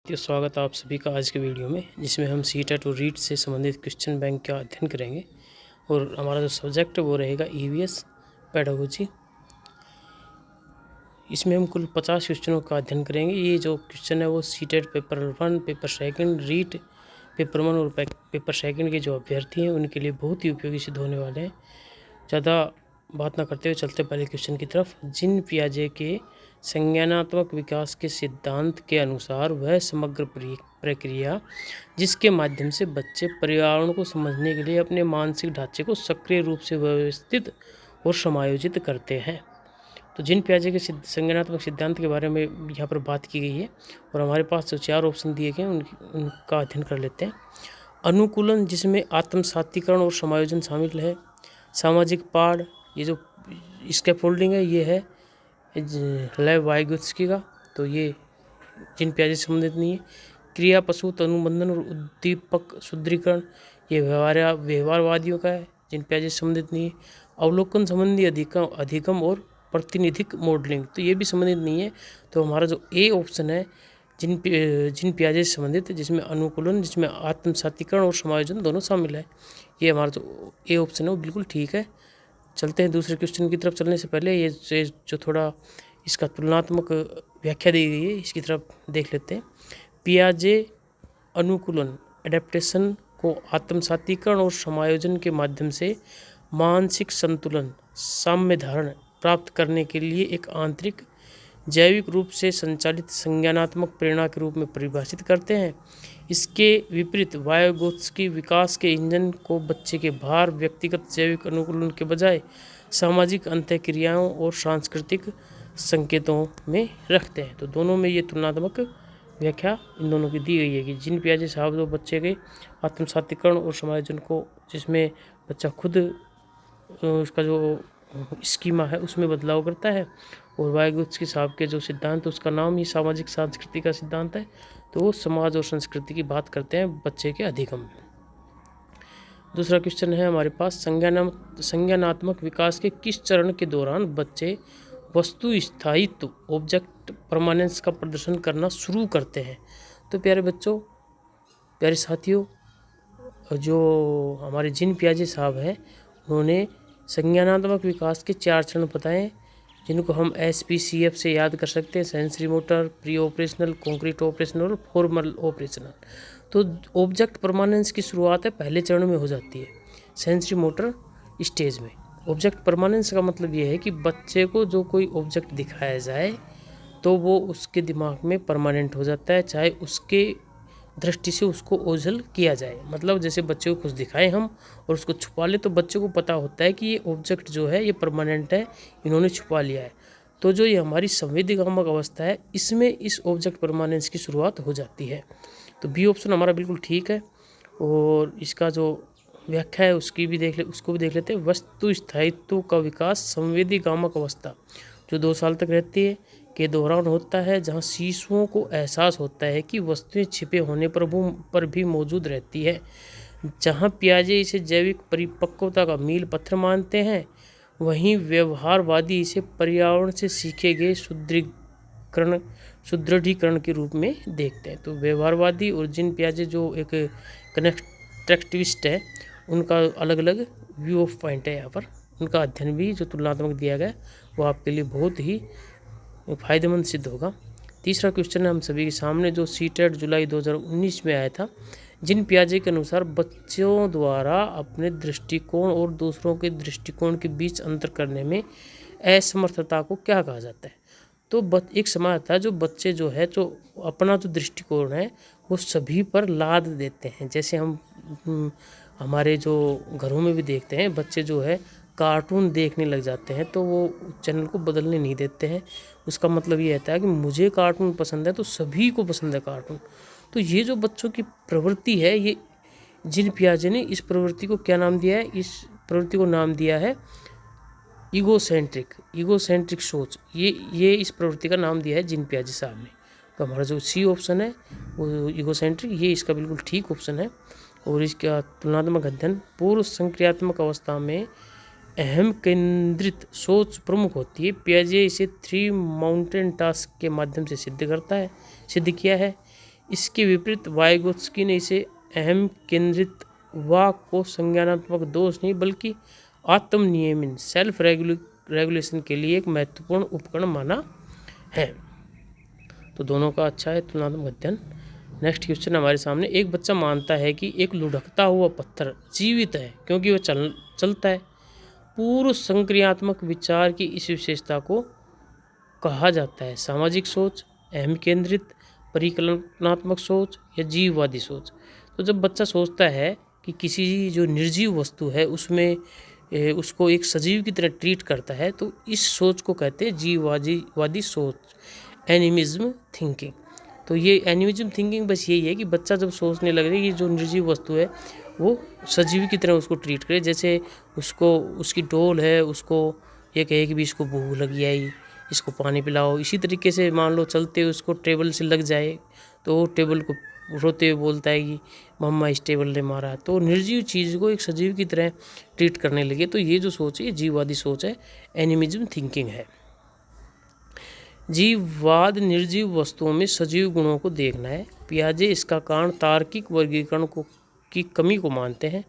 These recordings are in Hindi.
तो स्वागत है आप सभी का आज के वीडियो में, जिसमें हम सीटेट और रीट से संबंधित क्वेश्चन बैंक का अध्ययन करेंगे। और हमारा जो सब्जेक्ट है वो रहेगा ईवीएस पेडागोजी। इसमें हम कुल 50 क्वेश्चनों का अध्ययन करेंगे। ये जो क्वेश्चन है वो CTET paper 1, paper second, REET paper 1 और पेपर सेकंड के जो अभ्यर्थी हैं उनके लिए बहुत ही उपयोगी सिद्ध होने वाले हैं। ज़्यादा बात ना करते हुए चलते पहले क्वेश्चन की तरफ। जीन पियाजे के संज्ञानात्मक विकास के सिद्धांत के अनुसार वह समग्र प्रक्रिया जिसके माध्यम से बच्चे पर्यावरण को समझने के लिए अपने मानसिक ढांचे को सक्रिय रूप से व्यवस्थित और समायोजित करते हैं। तो जीन पियाजे के संज्ञानात्मक सिद्धांत के बारे में यहाँ पर बात की गई है और हमारे पास जो 4 ऑप्शन दिए गए हैं उनका अध्ययन कर लेते हैं। अनुकूलन, जिसमें आत्मसातीकरण और समायोजन शामिल है। सामाजिक पाठ, ये जो स्कैफोल्डिंग है ये है लेव वाइगोत्स्की का, तो ये जीन पियाजे से संबंधित नहीं है। क्रिया पशु अनुबंधन और उद्दीपक सुदृढ़ीकरण, ये व्यवहारवादियों का है, जीन पियाजे से संबंधित नहीं है। अवलोकन संबंधी अधिगम और प्रातिनिधिक मॉडलिंग, तो ये भी संबंधित नहीं है। तो हमारा जो ए ऑप्शन है जीन पियाजे से संबंधित, जिसमें अनुकूलन, जिसमें आत्मसातीकरण और समायोजन दोनों शामिल है, ये हमारा जो ए ऑप्शन है वो बिल्कुल ठीक है। चलते हैं दूसरे क्वेश्चन की तरफ। चलने से पहले ये जो थोड़ा इसका तुलनात्मक व्याख्या दी गई है इसकी तरफ देख लेते हैं। पियाजे अनुकूलन एडेप्टेशन को आत्मसातीकरण और समायोजन के माध्यम से मानसिक संतुलन साम्य धारण प्राप्त करने के लिए एक आंतरिक जैविक रूप से संचालित संज्ञानात्मक प्रेरणा के रूप में परिभाषित करते हैं। इसके विपरीत वाइगोत्स्की विकास के इंजन को बच्चे के भार व्यक्तिगत जैविक अनुकूलन के बजाय सामाजिक अंतःक्रियाओं और सांस्कृतिक संकेतों में रखते हैं। तो दोनों में ये तुलनात्मक व्याख्या इन दोनों की दी गई है कि जीन पियाजे साहब जो बच्चे के आत्मसातीकरण और समायोजन को, जिसमें बच्चा खुद उसका जो स्कीमा है उसमें बदलाव करता है, और वाइगोत्स्की साहब के जो सिद्धांत है उसका नाम ही सामाजिक सांस्कृतिक का सिद्धांत है, तो वो समाज और संस्कृति की बात करते हैं बच्चे के अधिगम में। दूसरा क्वेश्चन है हमारे पास, संज्ञानात्मक विकास के किस चरण के दौरान बच्चे वस्तु स्थायित्व ऑब्जेक्ट परमानेंस का प्रदर्शन करना शुरू करते हैं। तो प्यारे बच्चों, प्यारे साथियों, जो हमारे जीन पियाजे साहब हैं उन्होंने संज्ञानात्मक विकास के 4 चरण बताए, जिनको हम SPCF से याद कर सकते हैं। Sensory motor, pre operational, concrete operational और फॉर्मल ऑपरेशनल। तो ऑब्जेक्ट परमानेंस की शुरुआत है पहले चरण में हो जाती है, सेंसरी मोटर स्टेज में। ऑब्जेक्ट परमानेंस का मतलब ये है कि बच्चे को जो कोई ऑब्जेक्ट दिखाया जाए तो वो उसके दिमाग में परमानेंट हो जाता है, चाहे उसके दृष्टि से उसको ओझल किया जाए। मतलब जैसे बच्चे को कुछ दिखाएं हम और उसको छुपा ले, तो बच्चे को पता होता है कि ये ऑब्जेक्ट जो है ये परमानेंट है, इन्होंने छुपा लिया है। तो जो ये हमारी संवेदीगामक अवस्था है, इसमें इस ऑब्जेक्ट परमानेंस की शुरुआत हो जाती है। तो बी ऑप्शन हमारा बिल्कुल ठीक है। और इसका जो व्याख्या है उसको भी देख लेते हैं। वस्तु स्थायित्व का विकास संवेदीगामक अवस्था जो 2 साल तक रहती है के दौरान होता है, जहां शिशुओं को एहसास होता है कि वस्तुएं छिपे होने पर भी मौजूद रहती है। जहां पियाजे इसे जैविक परिपक्वता का मील पत्थर मानते हैं, वहीं व्यवहारवादी इसे पर्यावरण से सीखे गए सुदृढ़ीकरण के रूप में देखते हैं। तो व्यवहारवादी और जीन पियाजे जो एक कनेक्टिविस्ट है, उनका अलग अलग व्यू ऑफ पॉइंट है। यहाँ पर उनका अध्ययन भी जो तुलनात्मक दिया गया वो आपके लिए बहुत ही फायदेमंद सिद्ध होगा। तीसरा क्वेश्चन है हम सभी के सामने, जो सीटेट जुलाई 2019 में आया था। जीन पियाजे के अनुसार बच्चों द्वारा अपने दृष्टिकोण और दूसरों के दृष्टिकोण के बीच अंतर करने में असमर्थता को क्या कहा जाता है। तो एक समाज था जो बच्चे जो है जो अपना जो दृष्टिकोण है वो सभी पर लाद देते हैं। जैसे हम हमारे जो घरों में भी देखते हैं, बच्चे जो है कार्टून देखने लग जाते हैं तो वो चैनल को बदलने नहीं देते हैं। उसका मतलब ये रहता है कि मुझे कार्टून पसंद है तो सभी को पसंद है कार्टून। तो ये जो बच्चों की प्रवृत्ति है, ये जीन पियाजे ने इस प्रवृत्ति को क्या नाम दिया है? इस प्रवृत्ति को नाम दिया है ईगोसेंट्रिक सोच। ये इस प्रवृत्ति का नाम दिया है जीन पियाजे साहब ने। तो हमारा जो सी ऑप्शन है वो ईगोसेंट्रिक, ये इसका बिल्कुल ठीक ऑप्शन है। और इसका तुलनात्मक अध्ययन, पूर्व संक्रियात्मक अवस्था में अहम केंद्रित सोच प्रमुख होती है। पियाजे इसे 3 माउंटेन टास्क के माध्यम से सिद्ध किया है। इसके विपरीत वाइगोत्स्की ने इसे अहम केंद्रित वाक को संज्ञानात्मक दोष नहीं बल्कि आत्मनियमन सेल्फ रेगुलेशन के लिए एक महत्वपूर्ण उपकरण माना है। तो दोनों का अच्छा है तुलनात्मक अध्ययन। नेक्स्ट क्वेश्चन हमारे सामने, एक बच्चा मानता है कि एक लुढ़कता हुआ पत्थर जीवित है क्योंकि वह चलता है। पूर्व संक्रियात्मक विचार की इस विशेषता को कहा जाता है सामाजिक सोच, अहम केंद्रित, परिकल्पनात्मक सोच या जीववादी सोच। तो जब बच्चा सोचता है कि किसी जो निर्जीव वस्तु है उसमें उसको एक सजीव की तरह ट्रीट करता है, तो इस सोच को कहते हैं जीववादी सोच, एनिमिज्म थिंकिंग। तो ये एनिमिज्म थिंकिंग बस यही है कि बच्चा जब सोचने लगे कि जो निर्जीव वस्तु है वो सजीव की तरह उसको ट्रीट करे। जैसे उसको उसकी डोल है, उसको ये कहे कि भी इसको भूख लगी आई, इसको पानी पिलाओ। इसी तरीके से मान लो चलते हुए उसको टेबल से लग जाए तो वो टेबल को रोते हुए बोलता है कि मम्मा इस टेबल ने मारा। तो निर्जीव चीज़ को एक सजीव की तरह ट्रीट करने लगे। तो ये जो सोच है ये जीववादी सोच है, एनिमिज्म थिंकिंग है। जीववाद निर्जीव वस्तुओं में सजीव गुणों को देखना है। पियाजे इसका कारण तार्किक वर्गीकरण की कमी को मानते हैं।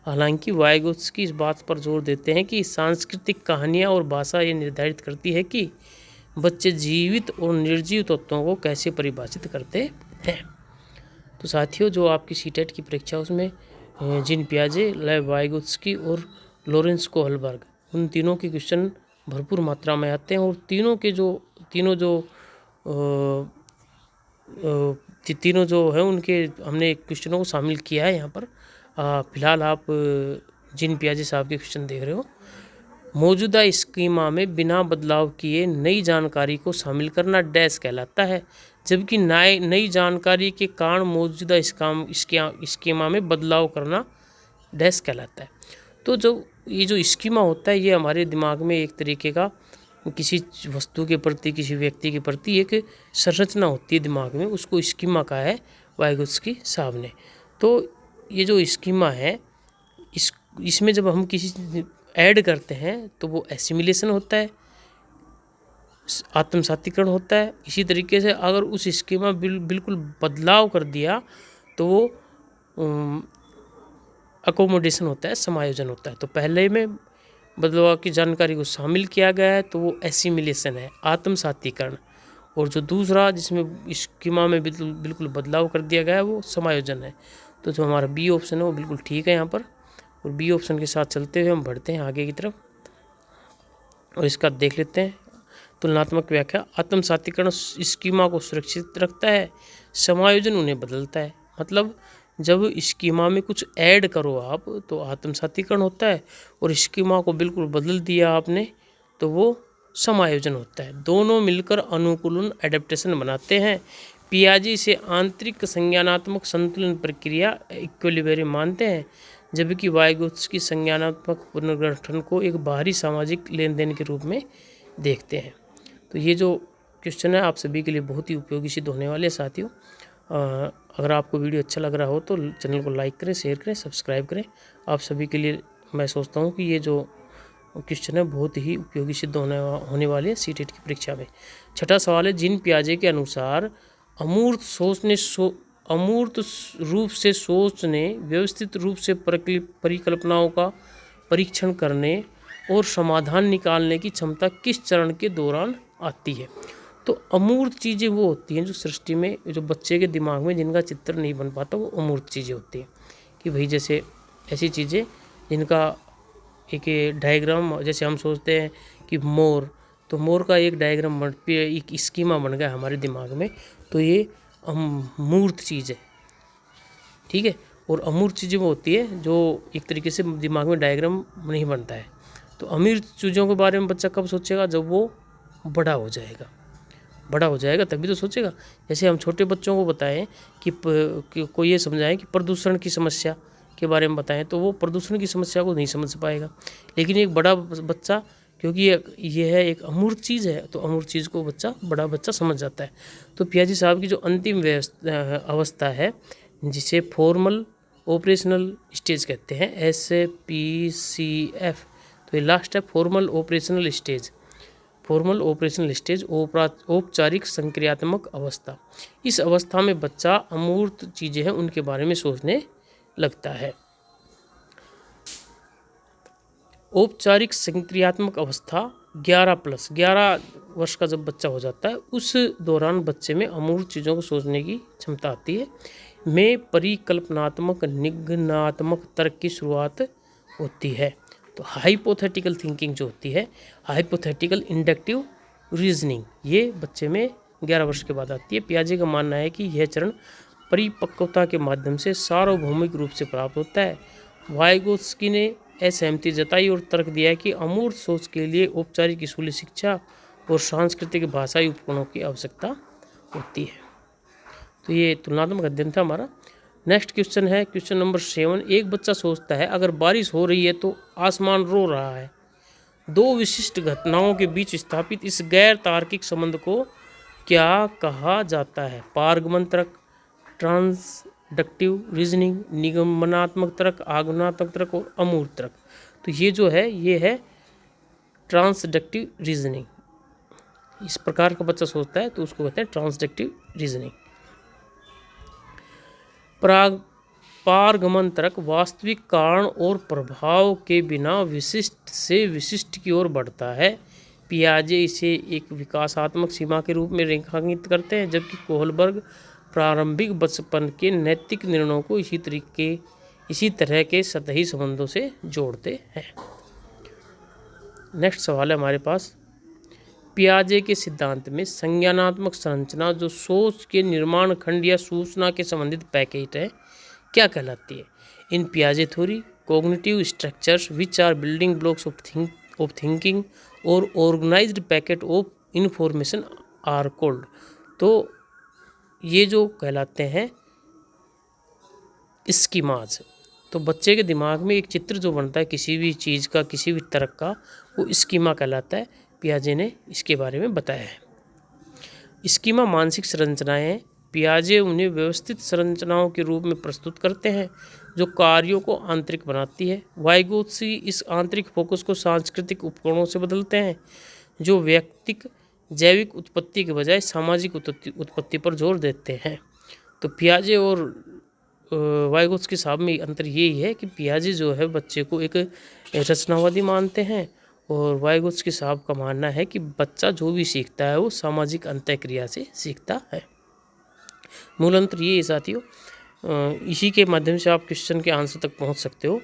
हालांकि वाइगोत्स्की इस बात पर जोर देते हैं कि सांस्कृतिक कहानियाँ और भाषा ये निर्धारित करती है कि बच्चे जीवित और निर्जीव तत्वों को कैसे परिभाषित करते हैं। तो साथियों, जो आपकी सीटेट की परीक्षा उसमें जीन पियाजे, लेव वाइगोत्स्की और लॉरेंस कोहलबर्ग, उन तीनों के क्वेश्चन भरपूर मात्रा में आते हैं। और तीनों जो है उनके हमने क्वेश्चनों को शामिल किया है यहाँ पर। फिलहाल आप जीन पियाजे साहब के क्वेश्चन देख रहे हो। मौजूदा स्कीमा में बिना बदलाव किए नई जानकारी को शामिल करना डैश कहलाता है, जबकि नई जानकारी के कारण मौजूदा स्कीमा में बदलाव करना डैश कहलाता है। तो जो ये जो स्कीमा होता है ये हमारे दिमाग में एक तरीके का किसी वस्तु के प्रति, किसी व्यक्ति के प्रति एक संरचना होती है दिमाग में, उसको स्कीमा कहा है वाइगोत्स्की साहब ने। तो ये जो स्कीमा है इसमें जब हम किसी ऐड करते हैं तो वो एसिमिलेशन होता है, आत्मसातीकरण होता है। इसी तरीके से अगर उस स्कीमा बिल्कुल बदलाव कर दिया तो वो अकोमोडेशन होता है, समायोजन होता है। तो पहले में बदलाव की जानकारी को शामिल किया गया है तो वो एसिमिलेशन है, आत्मसातीकरण। और जो दूसरा जिसमें स्कीमा में बिल्कुल बदलाव कर दिया गया है वो समायोजन है। तो जो हमारा बी ऑप्शन है वो बिल्कुल ठीक है यहाँ पर। और बी ऑप्शन के साथ चलते हुए हम बढ़ते हैं आगे की तरफ और इसका देख लेते हैं तुलनात्मक व्याख्या। आत्मसातीकरण स्कीमा को सुरक्षित रखता है, समायोजन उन्हें बदलता है। मतलब जब स्कीमा में कुछ ऐड करो आप तो आत्मसातीकरण होता है, और स्कीमा को बिल्कुल बदल दिया आपने तो वो समायोजन होता है। दोनों मिलकर अनुकूलन एडेप्टेशन बनाते हैं। पियाजे से आंतरिक संज्ञानात्मक संतुलन प्रक्रिया इक्विलिब्रियम मानते हैं, जबकि वाइगोत्स्की संज्ञानात्मक पुनर्गठन को एक बाहरी सामाजिक लेन देन के रूप में देखते हैं। तो ये जो क्वेश्चन है आप सभी के लिए बहुत ही उपयोगी सिद्ध होने वाले हैं साथियों। अगर आपको वीडियो अच्छा लग रहा हो तो चैनल को लाइक करें, शेयर करें, सब्सक्राइब करें। आप सभी के लिए मैं सोचता हूँ कि ये जो क्वेश्चन है बहुत ही उपयोगी सिद्ध होने वाले हैं सीटेट की परीक्षा में। छठा सवाल है, जीन पियाजे के अनुसार अमूर्त रूप से सोचने, व्यवस्थित रूप से परिकल्पनाओं का परीक्षण करने और समाधान निकालने की क्षमता किस चरण के दौरान आती है। तो अमूर्त चीज़ें वो होती हैं जो सृष्टि में, जो बच्चे के दिमाग में जिनका चित्र नहीं बन पाता, वो अमूर्त चीज़ें होती हैं। कि भाई जैसे ऐसी चीज़ें जिनका एक डायग्राम, जैसे हम सोचते हैं कि मोर, तो मोर का एक डायग्राम एक स्कीमा बन गया हमारे दिमाग में, तो ये अमूर्त चीज़ है, ठीक है। और अमूर्त चीज़ें वो होती है जो एक तरीके से दिमाग में डायग्राम नहीं बनता है। तो अमूर्त चीज़ों के बारे में बच्चा कब सोचेगा? जब वो बड़ा हो जाएगा तभी तो सोचेगा। जैसे हम छोटे बच्चों को बताएं कि कोई ये समझाएं कि प्रदूषण की समस्या के बारे में बताएं तो वो प्रदूषण की समस्या को नहीं समझ पाएगा। लेकिन एक बड़ा बच्चा, क्योंकि ये है एक अमूर्त चीज़ है, तो अमूर्त चीज़ को बड़ा बच्चा समझ जाता है। तो पियाजे साहब की जो अंतिम अवस्था है जिसे फॉर्मल ऑपरेशनल स्टेज कहते हैं, SPCF, तो ये लास्ट है formal operational stage. Formal operational stage, औपचारिक संक्रियात्मक अवस्था। इस अवस्था में बच्चा अमूर्त चीज़ें हैं उनके बारे में सोचने लगता है। औपचारिक संक्रियात्मक अवस्था 11 वर्ष का जब बच्चा हो जाता है, उस दौरान बच्चे में अमूर्त चीज़ों को सोचने की क्षमता आती है। में परिकल्पनात्मक निगमनात्मक तर्क की शुरुआत होती है। तो हाइपोथेटिकल थिंकिंग जो होती है, हाइपोथेटिकल इंडक्टिव रीजनिंग, ये बच्चे में 11 वर्ष के बाद आती है। पियाजे का मानना है कि यह चरण परिपक्वता के माध्यम से सार्वभौमिक रूप से प्राप्त होता है। वाइगोत्स्की ने असहमति जताई और तर्क दिया कि अमूर्त सोच के लिए औपचारिक स्कूली शिक्षा और सांस्कृतिक भाषाई उपकरणों की आवश्यकता होती है। तो ये तुलनात्मक अध्ययन था हमारा। नेक्स्ट क्वेश्चन है क्वेश्चन नंबर 7। एक बच्चा सोचता है अगर बारिश हो रही है तो आसमान रो रहा है। दो विशिष्ट घटनाओं के बीच स्थापित इस गैर तार्किक संबंध को क्या कहा जाता है? पारगमन तर्क, ट्रांसडक्टिव रीजनिंग, निगमनात्मक तर्क, आगमनात्मक तर्क और अमूर्त तर्क। तो ये जो है ये है ट्रांसडक्टिव रीजनिंग। इस प्रकार का बच्चा सोचता है तो उसको कहते हैं ट्रांसडक्टिव रीजनिंग। पारगमन तर्क वास्तविक कारण और प्रभाव के बिना विशिष्ट से विशिष्ट की ओर बढ़ता है। पियाजे इसे एक विकासात्मक सीमा के रूप में रेखांकित करते हैं, जबकि कोहलबर्ग प्रारंभिक बचपन के नैतिक निर्णयों को इसी तरह के सतही संबंधों से जोड़ते हैं। नेक्स्ट सवाल है हमारे पास, पियाजे के सिद्धांत में संज्ञानात्मक संरचना जो सोच के निर्माण खंड या सूचना के संबंधित पैकेट है क्या कहलाती है? इन पियाजे theory cognitive structures which are building blocks of thinking और organised packet of information are called. तो ये जो कहलाते हैं स्कीमाज। तो बच्चे के दिमाग में एक चित्र जो बनता है किसी भी चीज़ का, किसी भी तर्क का, वो स्कीमा कहलाता है। पियाजे ने इसके बारे में बताया है। स्कीमा मानसिक संरचनाएं हैं। पियाजे उन्हें व्यवस्थित संरचनाओं के रूप में प्रस्तुत करते हैं जो कार्यों को आंतरिक बनाती है। वाइगोत्स्की इस आंतरिक फोकस को सांस्कृतिक उपकरणों से बदलते हैं जो व्यक्तिक जैविक उत्पत्ति के बजाय सामाजिक उत्पत्ति पर जोर देते हैं। तो पियाजे और वाइगोत्स्की साहब में अंतर यही है कि पियाजे जो है बच्चे को एक रचनावादी मानते हैं और वाइगोत्स्की साहब का मानना है कि बच्चा जो भी सीखता है वो सामाजिक अंतःक्रिया से सीखता है। मूल अंतर ये है साथियों। इसी के माध्यम से आप क्वेश्चन के आंसर तक पहुंच सकते हो।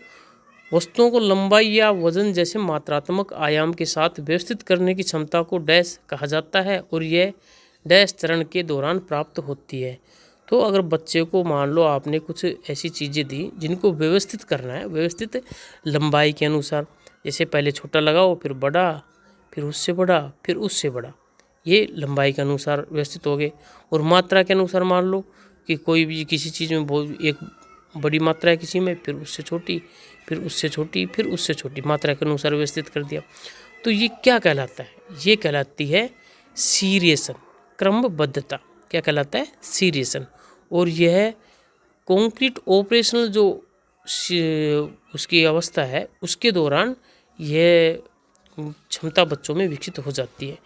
वस्तुओं को लंबाई या वजन जैसे मात्रात्मक आयाम के साथ व्यवस्थित करने की क्षमता को डैश कहा जाता है और यह डैश चरण के दौरान प्राप्त होती है। तो अगर बच्चे को मान लो आपने कुछ ऐसी चीज़ें दी जिनको व्यवस्थित करना है, व्यवस्थित लंबाई के अनुसार, जैसे पहले छोटा लगाओ, फिर बड़ा, फिर उससे बड़ा, फिर उससे बड़ा, ये लंबाई के अनुसार व्यवस्थित हो गए। और मात्रा के अनुसार मान लो कि कोई भी किसी चीज़ में बहुत एक बड़ी मात्रा है किसी में, फिर उससे छोटी, फिर उससे छोटी, फिर उससे छोटी, मात्रा के अनुसार व्यवस्थित कर दिया। तो ये क्या कहलाता है? ये कहलाती है सीरियसन, क्रमबद्धता। क्या कहलाता है? सीरियसन। और यह कॉन्क्रीट ऑपरेशनल जो उसकी अवस्था है उसके दौरान यह क्षमता बच्चों में विकसित हो जाती है।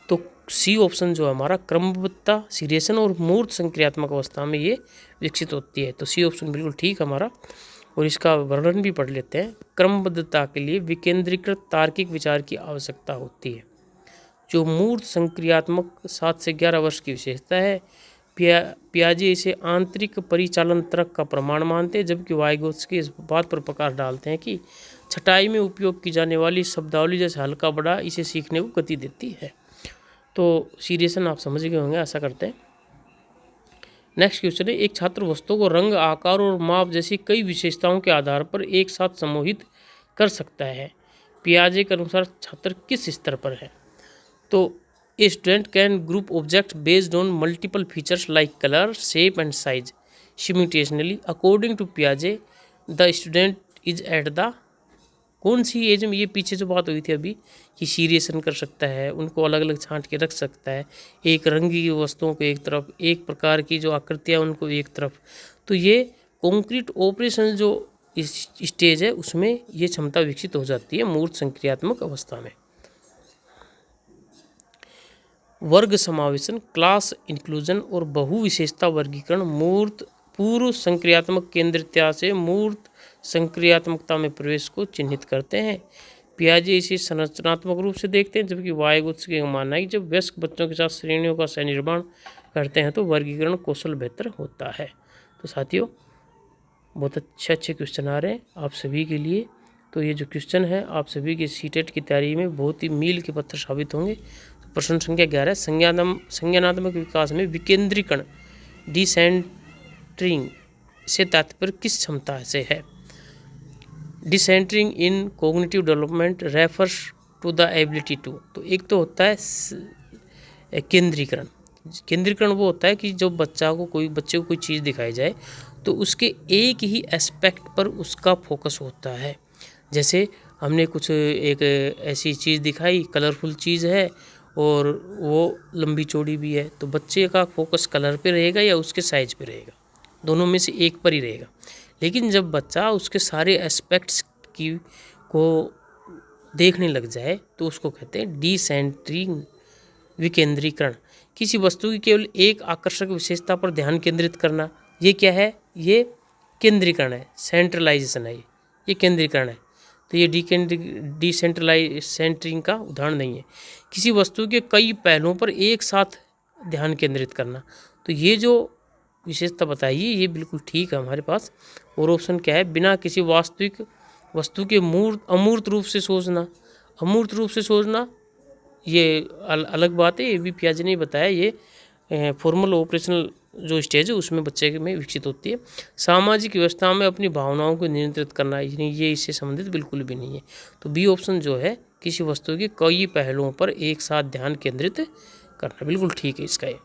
तो सी ऑप्शन जो है हमारा क्रमबद्धता, सीरियसन और मूर्त संक्रियात्मक अवस्था में ये विकसित होती है। तो सी ऑप्शन बिल्कुल ठीक हमारा। और इसका वर्णन भी पढ़ लेते हैं। क्रमबद्धता के लिए विकेंद्रीकृत तार्किक विचार की आवश्यकता होती है जो मूर्त संक्रियात्मक 7 से 11 वर्ष की विशेषता है। पियाजे इसे आंतरिक परिचालन तर्क का प्रमाण मानते हैं, जबकि वाइगोत्स्की इस बात पर प्रकाश डालते हैं कि छटाई में उपयोग की जाने वाली शब्दावली जैसे हल्का बड़ा इसे सीखने को गति देती है। तो सीरियसन आप समझ गए होंगे, आशा करते हैं। नेक्स्ट क्वेश्चन है, एक छात्र वस्तुओं को रंग, आकार और माप जैसी कई विशेषताओं के आधार पर एक साथ समूहित कर सकता है। पियाजे के अनुसार छात्र किस स्तर पर है? तो a student can group object based on multiple features like colour, shape and size simultaneously. According to पियाजे the student is at the कौन सी एज में, ये पीछे जो बात हुई थी अभी कि सीरियसन कर सकता है, उनको अलग अलग छांट के रख सकता है, एक रंगी वस्तुओं को एक तरफ, एक प्रकार की जो आकृतियाँ उनको एक तरफ। तो ये कॉन्क्रीट ऑपरेशन जो इस स्टेज है उसमें ये क्षमता विकसित हो जाती है मूर्त संक्रियात्मक अवस्था में। वर्ग समावेशन, क्लास इंक्लूजन और बहुविशेषता वर्गीकरण मूर्त पूर्व संक्रियात्मक केंद्रितता से मूर्त संक्रियात्मकता में प्रवेश को चिन्हित करते हैं। पियाजे इसे संरचनात्मक रूप से देखते हैं, जबकि वाइगोत्स्की का मानना है कि जब वयस्क बच्चों के साथ श्रेणियों का सह-निर्माण करते हैं तो वर्गीकरण कौशल बेहतर होता है। तो साथियों, बहुत अच्छे क्वेश्चन आ रहे हैं आप सभी के लिए। तो ये जो क्वेश्चन है आप सभी के सीटेट की तैयारी में बहुत ही मील के पत्थर साबित होंगे। तो प्रश्न संख्या 11, संज्ञानात्मक विकास में विकेंद्रीकरण डिसेंटरिंग से तात्पर्य किस क्षमता से है? Decentering in cognitive development refers to the ability to. तो एक तो होता है केंद्रीकरण। केंद्रीकरण वो होता है कि जब बच्चे को कोई चीज़ दिखाई जाए तो उसके एक ही एस्पेक्ट पर उसका फोकस होता है। जैसे हमने कुछ एक ऐसी चीज़ दिखाई, कलरफुल चीज़ है और वो लंबी चौड़ी भी है, तो बच्चे का फोकस कलर पे रहेगा या उसके साइज पे रहेगा? दोनों में से एक पर ही रहेगा। लेकिन जब बच्चा उसके सारे एस्पेक्ट्स को देखने लग जाए तो उसको कहते हैं डिसेंटरिंग, विकेंद्रीकरण। किसी वस्तु की केवल एक आकर्षक विशेषता पर ध्यान केंद्रित करना, ये क्या है? ये केंद्रीकरण है, सेंट्रलाइजेशन है, ये केंद्रीकरण है। तो ये डिसेंट्रलाइजेशन का उदाहरण नहीं है। किसी वस्तु के कई पहलुओं पर एक साथ ध्यान केंद्रित करना, तो ये जो विशेषता बताइए ये बिल्कुल ठीक है हमारे पास। और ऑप्शन क्या है? बिना किसी वास्तविक वस्तु के अमूर्त रूप से सोचना। अमूर्त रूप से सोचना ये अलग बात है, ये भी पियाजे ने बताया। ये फॉर्मल ऑपरेशनल जो स्टेज है उसमें बच्चे में विकसित होती है। सामाजिक व्यवस्था में अपनी भावनाओं को नियंत्रित करना, ये इससे संबंधित बिल्कुल भी नहीं है। तो बी ऑप्शन जो है, किसी वस्तु के कई पहलुओं पर एक साथ ध्यान केंद्रित करना, बिल्कुल ठीक है इसका। ये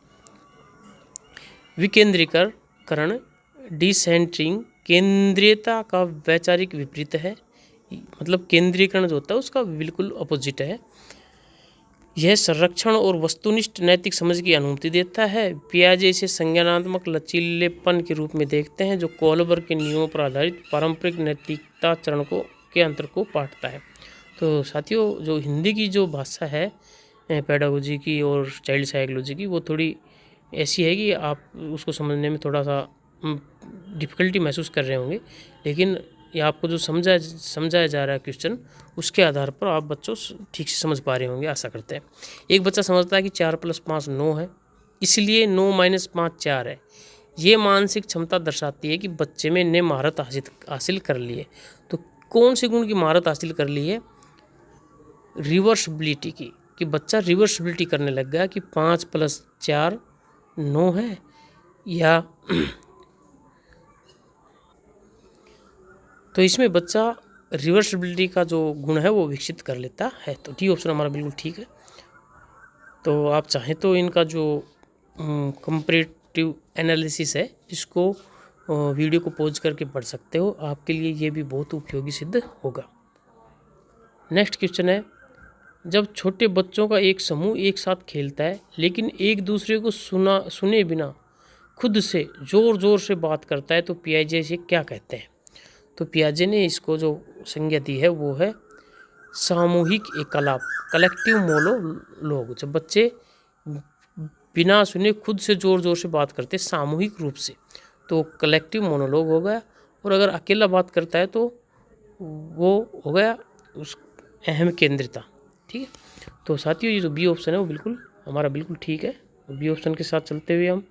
विकेंद्रीकरण डिसेंटरिंग केंद्रीयता का वैचारिक विपरीत है। मतलब केंद्रीकरण जो होता है उसका बिल्कुल अपोजिट है। यह संरक्षण और वस्तुनिष्ठ नैतिक समझ की अनुमति देता है। पियाजे इसे संज्ञानात्मक लचीलेपन के रूप में देखते हैं, जो कोहलबर्ग के नियमों पर आधारित पारंपरिक नैतिकता चरण के अंतर को पाटता है। तो साथियों, जो हिंदी की जो भाषा है पेडागोजी की और चाइल्ड साइकोलॉजी की, वो थोड़ी ऐसी है कि आप उसको समझने में थोड़ा सा डिफ़िकल्टी महसूस कर रहे होंगे, लेकिन ये आपको जो समझाया जा रहा है क्वेश्चन, उसके आधार पर आप बच्चों ठीक से समझ पा रहे होंगे, आशा करते हैं। एक बच्चा समझता है कि 4 + 5 9 है, इसलिए 9 - 5 4 है। ये मानसिक क्षमता दर्शाती है कि बच्चे में ने महारत हासिल कर ली है। तो कौन से गुण की महारत हासिल कर ली है? रिवर्सिबिलिटी की, कि बच्चा रिवर्सिबिलिटी करने लग गया कि 5 + 4 9 है, या तो इसमें बच्चा रिवर्सिबिलिटी का जो गुण है वो विकसित कर लेता है। तो डी ऑप्शन हमारा बिल्कुल ठीक है। तो आप चाहें तो इनका जो कंपैरेटिव एनालिसिस है, इसको वीडियो को पॉज करके पढ़ सकते हो, आपके लिए ये भी बहुत उपयोगी सिद्ध होगा। नेक्स्ट क्वेश्चन है, जब छोटे बच्चों का एक समूह एक साथ खेलता है लेकिन एक दूसरे को सुने बिना खुद से ज़ोर ज़ोर से बात करता है, तो पियाजे इसे क्या कहते हैं? तो पियाजे ने इसको जो संज्ञा दी है वो है सामूहिक एकलाप, कलेक्टिव मोनोलॉग। जब बच्चे बिना सुने खुद से ज़ोर ज़ोर से बात करते सामूहिक रूप से, तो कलेक्टिव मोनोलॉग हो गया। और अगर अकेला बात करता है तो वो हो गया उस अहम केंद्रिता। ठीक है। तो साथियों, ये जो बी ऑप्शन है वो बिल्कुल हमारा बिल्कुल ठीक है। बी ऑप्शन के साथ चलते हुए हम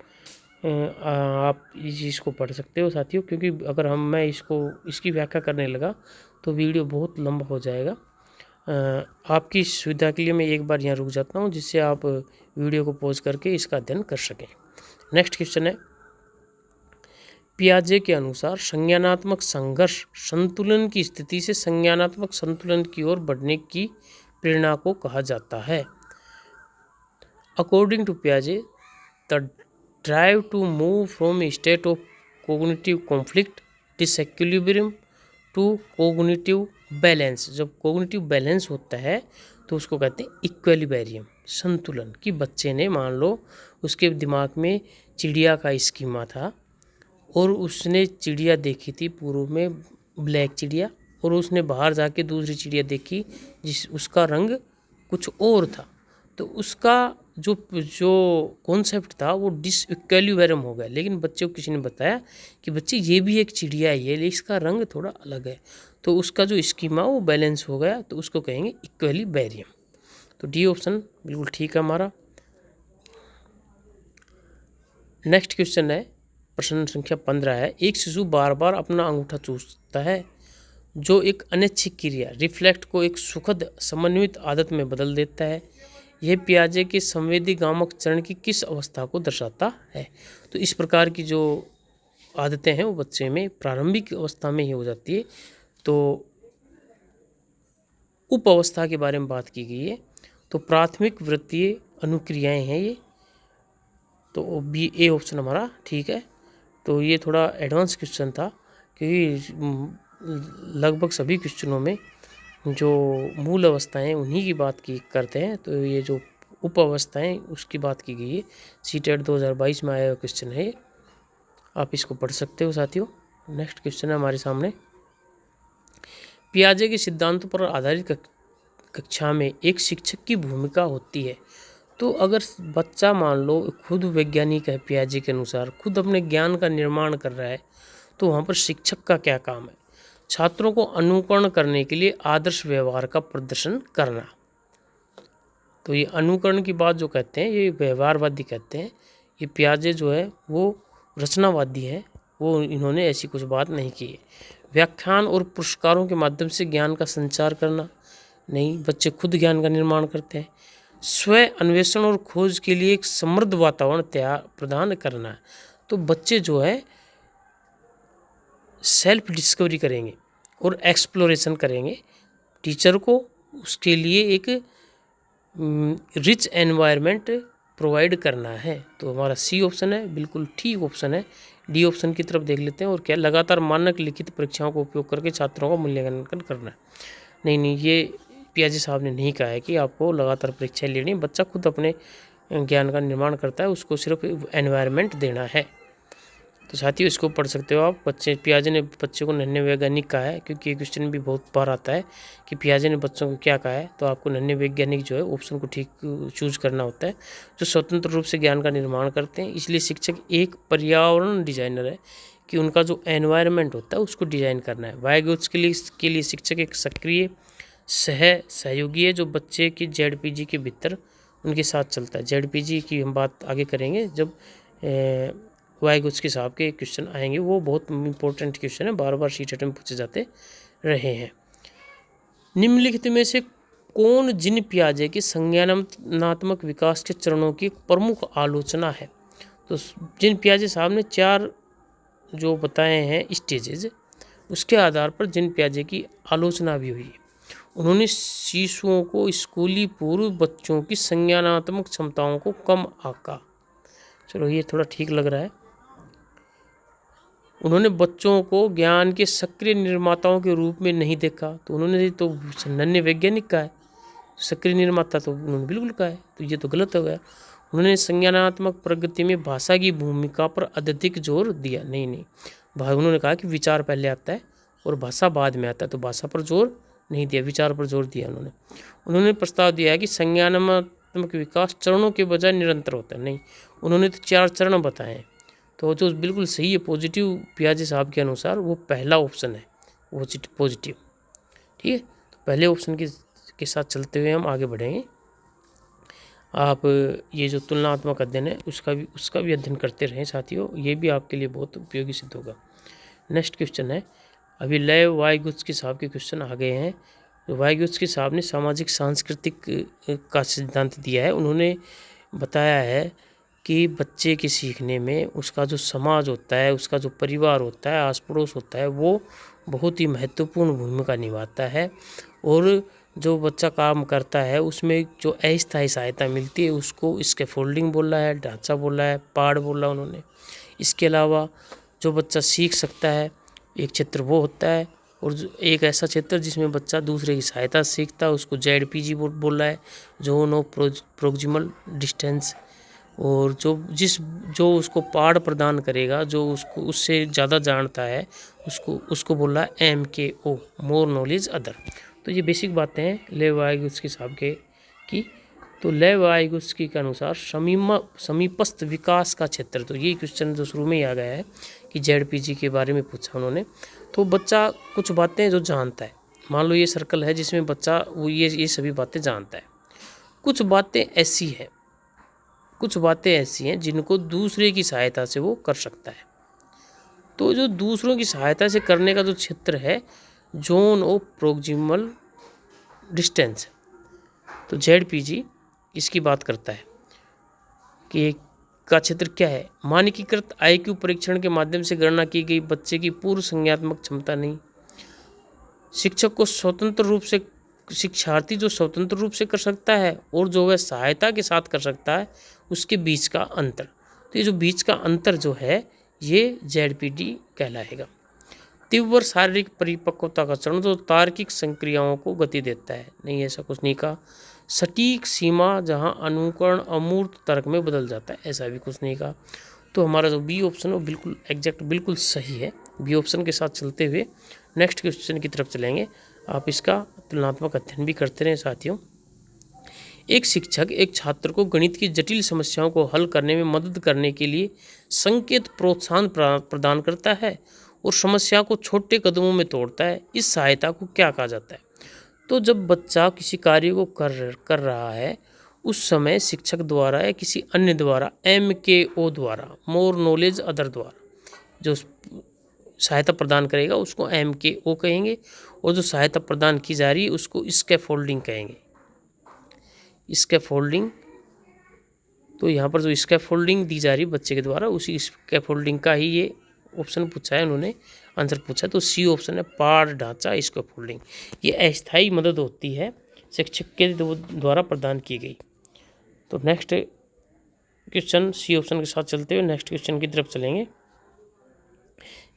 आप इस चीज़ को पढ़ सकते हो साथियों, क्योंकि अगर मैं इसकी व्याख्या करने लगा तो वीडियो बहुत लंबा हो जाएगा। आपकी सुविधा के लिए मैं एक बार यहाँ रुक जाता हूँ, जिससे आप वीडियो को पॉज करके इसका अध्ययन कर सकें। नेक्स्ट क्वेश्चन है, पियाजे के अनुसार संज्ञानात्मक संघर्ष संतुलन की स्थिति से संज्ञानात्मक संतुलन की ओर बढ़ने की प्रेरणा को कहा जाता है। अकॉर्डिंग टू पियाजे, the drive to move from a state of cognitive conflict disequilibrium to cognitive balance. जब कोग्निटिव बैलेंस होता है तो उसको कहते हैं इक्विलिब्रियम, संतुलन। कि बच्चे ने, मान लो उसके दिमाग में चिड़िया का स्कीमा था और उसने चिड़िया देखी थी पूर्व में, ब्लैक चिड़िया, और उसने बाहर जाके दूसरी चिड़िया देखी उसका रंग कुछ और था। तो उसका जो जो कॉन्सेप्ट था वो डिसइक्विलिब्रियम हो गया। लेकिन बच्चों को किसी ने बताया कि बच्चे ये भी एक चिड़िया ही है, लेकिन इसका रंग थोड़ा अलग है, तो उसका जो स्कीमा वो बैलेंस हो गया, तो उसको कहेंगे इक्विलिब्रियम। तो डी ऑप्शन बिल्कुल ठीक है हमारा। नेक्स्ट क्वेश्चन है, प्रश्न संख्या 15 है, एक शिशु बार बार अपना अंगूठा चूसता है, जो एक अनैच्छिक क्रिया रिफ्लेक्ट को एक सुखद समन्वित आदत में बदल देता है। यह पियाजे के संवेदी गामक चरण की किस अवस्था को दर्शाता है? तो इस प्रकार की जो आदतें हैं वो बच्चे में प्रारंभिक अवस्था में ही हो जाती है। तो उप अवस्था के बारे में बात की गई है, तो प्राथमिक वृत्तीय अनुक्रियाएं हैं ये, तो बी ए ऑप्शन हमारा ठीक है। तो ये थोड़ा एडवांस क्वेश्चन था, क्योंकि लगभग सभी क्वेश्चनों में जो मूल अवस्थाएं उन्हीं की बात की करते हैं, तो ये जो उप अवस्थाएं उसकी बात की गई है। सीटेट 2022 में आया हुआ क्वेश्चन है, आप इसको पढ़ सकते हो साथियों। नेक्स्ट क्वेश्चन है हमारे सामने, पियाजे के सिद्धांतों पर आधारित कक्षा में एक शिक्षक की भूमिका होती है। तो अगर बच्चा मान लो खुद वैज्ञानिक है, पियाजे के अनुसार खुद अपने ज्ञान का निर्माण कर रहा है, तो वहाँ पर शिक्षक का क्या काम है? छात्रों को अनुकरण करने के लिए आदर्श व्यवहार का प्रदर्शन करना। तो ये अनुकरण की बात जो कहते हैं ये व्यवहारवादी कहते हैं। ये पियाजे जो है वो रचनावादी है, वो इन्होंने ऐसी कुछ बात नहीं की है। व्याख्यान और पुरस्कारों के माध्यम से ज्ञान का संचार करना, नहीं, बच्चे खुद ज्ञान का निर्माण करते हैं। स्व अन्वेषण और खोज के लिए एक समृद्ध वातावरण तैयार प्रदान करना है। तो बच्चे जो है सेल्फ डिस्कवरी करेंगे और एक्सप्लोरेशन करेंगे। टीचर को उसके लिए एक रिच एनवायरनमेंट प्रोवाइड करना है। तो हमारा सी ऑप्शन है बिल्कुल ठीक ऑप्शन है। डी ऑप्शन की तरफ देख लेते हैं, और क्या लगातार मानक लिखित परीक्षाओं का उपयोग करके छात्रों का मूल्यांकन करना है। नहीं, ये पियाजे साहब ने नहीं कहा है कि आपको लगातार परीक्षाएं लेनी, बच्चा खुद अपने ज्ञान का निर्माण करता है, उसको सिर्फ एनवायरनमेंट देना है। तो साथियों इसको पढ़ सकते हो आप। पियाजे ने बच्चे को नन्हे वैज्ञानिक कहा है, क्योंकि ये क्वेश्चन भी बहुत बार आता है कि पियाजे ने बच्चों को क्या कहा है, तो आपको नन्हे वैज्ञानिक जो है ऑप्शन को ठीक चूज करना होता है, जो स्वतंत्र रूप से ज्ञान का निर्माण करते हैं। इसलिए शिक्षक एक पर्यावरण डिजाइनर है कि उनका जो एनवायरनमेंट होता है उसको डिजाइन करना है। वाइगोत्स के लिए शिक्षक एक सक्रिय सहयोगी है, जो बच्चे की ZPG के भीतर उनके साथ चलता है। ZPG की हम बात आगे करेंगे जब वाइगोत्स के साहब के क्वेश्चन आएंगे, वो बहुत इंपॉर्टेंट क्वेश्चन है, बार बार सीटेट में पूछे जाते रहे हैं। निम्नलिखित में से कौन जिन पियाजे के संज्ञानात्मक विकास के चरणों की प्रमुख आलोचना है? तो जिन पियाजे साहब ने 4 जो बताए हैं स्टेजेज, उसके आधार पर जिन पियाजे की आलोचना भी हुई। उन्होंने शिशुओं को स्कूली पूर्व बच्चों की संज्ञानात्मक क्षमताओं को कम आंका। चलो ये थोड़ा ठीक लग रहा है। उन्होंने बच्चों को ज्ञान के सक्रिय निर्माताओं के रूप में नहीं देखा। तो उन्होंने तो नन्हे वैज्ञानिक का है, सक्रिय निर्माता तो उन्होंने बिल्कुल कहा है, तो ये तो गलत हो गया। उन्होंने संज्ञानात्मक प्रगति में भाषा की भूमिका पर अत्यधिक जोर दिया। नहीं, उन्होंने कहा कि विचार पहले आता है और भाषा बाद में आता है, तो भाषा पर जोर नहीं दिया, विचार पर जोर दिया उन्होंने प्रस्ताव दिया है कि संज्ञानात्मक विकास चरणों के बजाय निरंतर होता है। नहीं, उन्होंने तो 4 चरण बताए हैं, तो जो बिल्कुल सही है पॉजिटिव पियाजे साहब के अनुसार वो पहला ऑप्शन है पॉजिटिव। ठीक है, तो पहले ऑप्शन के साथ चलते हुए हम आगे बढ़ेंगे। आप ये जो तुलनात्मक अध्ययन है उसका भी अध्ययन करते रहें साथियों, ये भी आपके लिए बहुत उपयोगी सिद्ध होगा। नेक्स्ट क्वेश्चन है, अभी लय वाइगोत्स्की साहब के क्वेश्चन आ गए हैं। वाइगोत्स्की साहब ने सामाजिक सांस्कृतिक का सिद्धांत दिया है। उन्होंने बताया है कि बच्चे के सीखने में उसका जो समाज होता है, उसका जो परिवार होता है, आस पड़ोस होता है, वो बहुत ही महत्वपूर्ण भूमिका निभाता है। और जो बच्चा काम करता है उसमें जो अस्थायी सहायता मिलती है उसको स्कैफोल्डिंग बोला है, ढांचा बोला है, पाड़ बोला उन्होंने। इसके अलावा जो बच्चा सीख सकता है एक क्षेत्र वो होता है, और एक ऐसा क्षेत्र जिसमें बच्चा दूसरे की सहायता सीखता है उसको ZPG बोला है, जोन ऑफ प्रोक्सिमल डिस्टेंस। और जो उसको पाड़ प्रदान करेगा, जो उसको उससे ज़्यादा जानता है, उसको बोला है MKO, मोर नॉलेज अदर। तो ये बेसिक बातें हैं ले वाइगोत्स्की साहब की तो लेव वाइगोत्स्की के अनुसार समीपस्थ विकास का क्षेत्र, तो ये क्वेश्चन जो शुरू में ही आ गया है कि ZPG के बारे में पूछा उन्होंने। तो बच्चा कुछ बातें जो जानता है, मान लो ये सर्कल है जिसमें बच्चा वो ये सभी बातें जानता है। कुछ बातें ऐसी हैं जिनको दूसरे की सहायता से वो कर सकता है। तो जो दूसरों की सहायता से करने का जो क्षेत्र है, जोन ऑफ प्रोक्सिमल डिस्टेंस, तो ZPG इसकी बात करता है कि का क्षेत्र क्या है। मानकीकृत IQ परीक्षण के माध्यम से गणना की गई बच्चे की पूर्व संज्ञात्मक क्षमता नहीं। शिक्षार्थी जो स्वतंत्र रूप से कर सकता है और जो वह सहायता के साथ कर सकता है, उसके बीच का अंतर। तो ये जो बीच का अंतर जो है ये ZPD कहलाएगा। तीव्र शारीरिक परिपक्वता का चरण जो तार्किक संक्रियाओं को गति देता है, नहीं ऐसा कुछ नहीं कहा। सटीक सीमा जहां अनुकरण अमूर्त तर्क में बदल जाता है, ऐसा भी कुछ नहीं कहा। तो हमारा जो बी ऑप्शन है वो बिल्कुल एग्जैक्ट, बिल्कुल सही है। बी ऑप्शन के साथ चलते हुए नेक्स्ट क्वेश्चन की तरफ चलेंगे। आप इसका तुलनात्मक अध्ययन भी करते रहें साथियों। एक शिक्षक एक छात्र को गणित की जटिल समस्याओं को हल करने में मदद करने के लिए संकेत प्रोत्साहन प्रदान करता है और समस्या को छोटे कदमों में तोड़ता है। इस सहायता को क्या कहा जाता है? तो जब बच्चा किसी कार्य को कर रहा है, उस समय शिक्षक द्वारा या किसी अन्य द्वारा, MKO द्वारा, मोर नॉलेज अदर द्वारा जो सहायता प्रदान करेगा उसको MKO कहेंगे, और जो सहायता प्रदान की जा रही है उसको स्कैफोल्डिंग कहेंगे। स्कैफोल्डिंग, तो यहाँ पर जो स्कैफोल्डिंग दी जा रही है बच्चे के द्वारा, उसी स्कैफोल्डिंग का ही ये ऑप्शन पूछा है, उन्होंने आंसर पूछा। तो सी ऑप्शन है, पाठ ढांचा स्कैफोल्डिंग। ये अस्थायी मदद होती है शिक्षक के द्वारा प्रदान की गई। तो नेक्स्ट क्वेश्चन सी ऑप्शन के साथ चलते हुए नेक्स्ट क्वेश्चन की तरफ चलेंगे।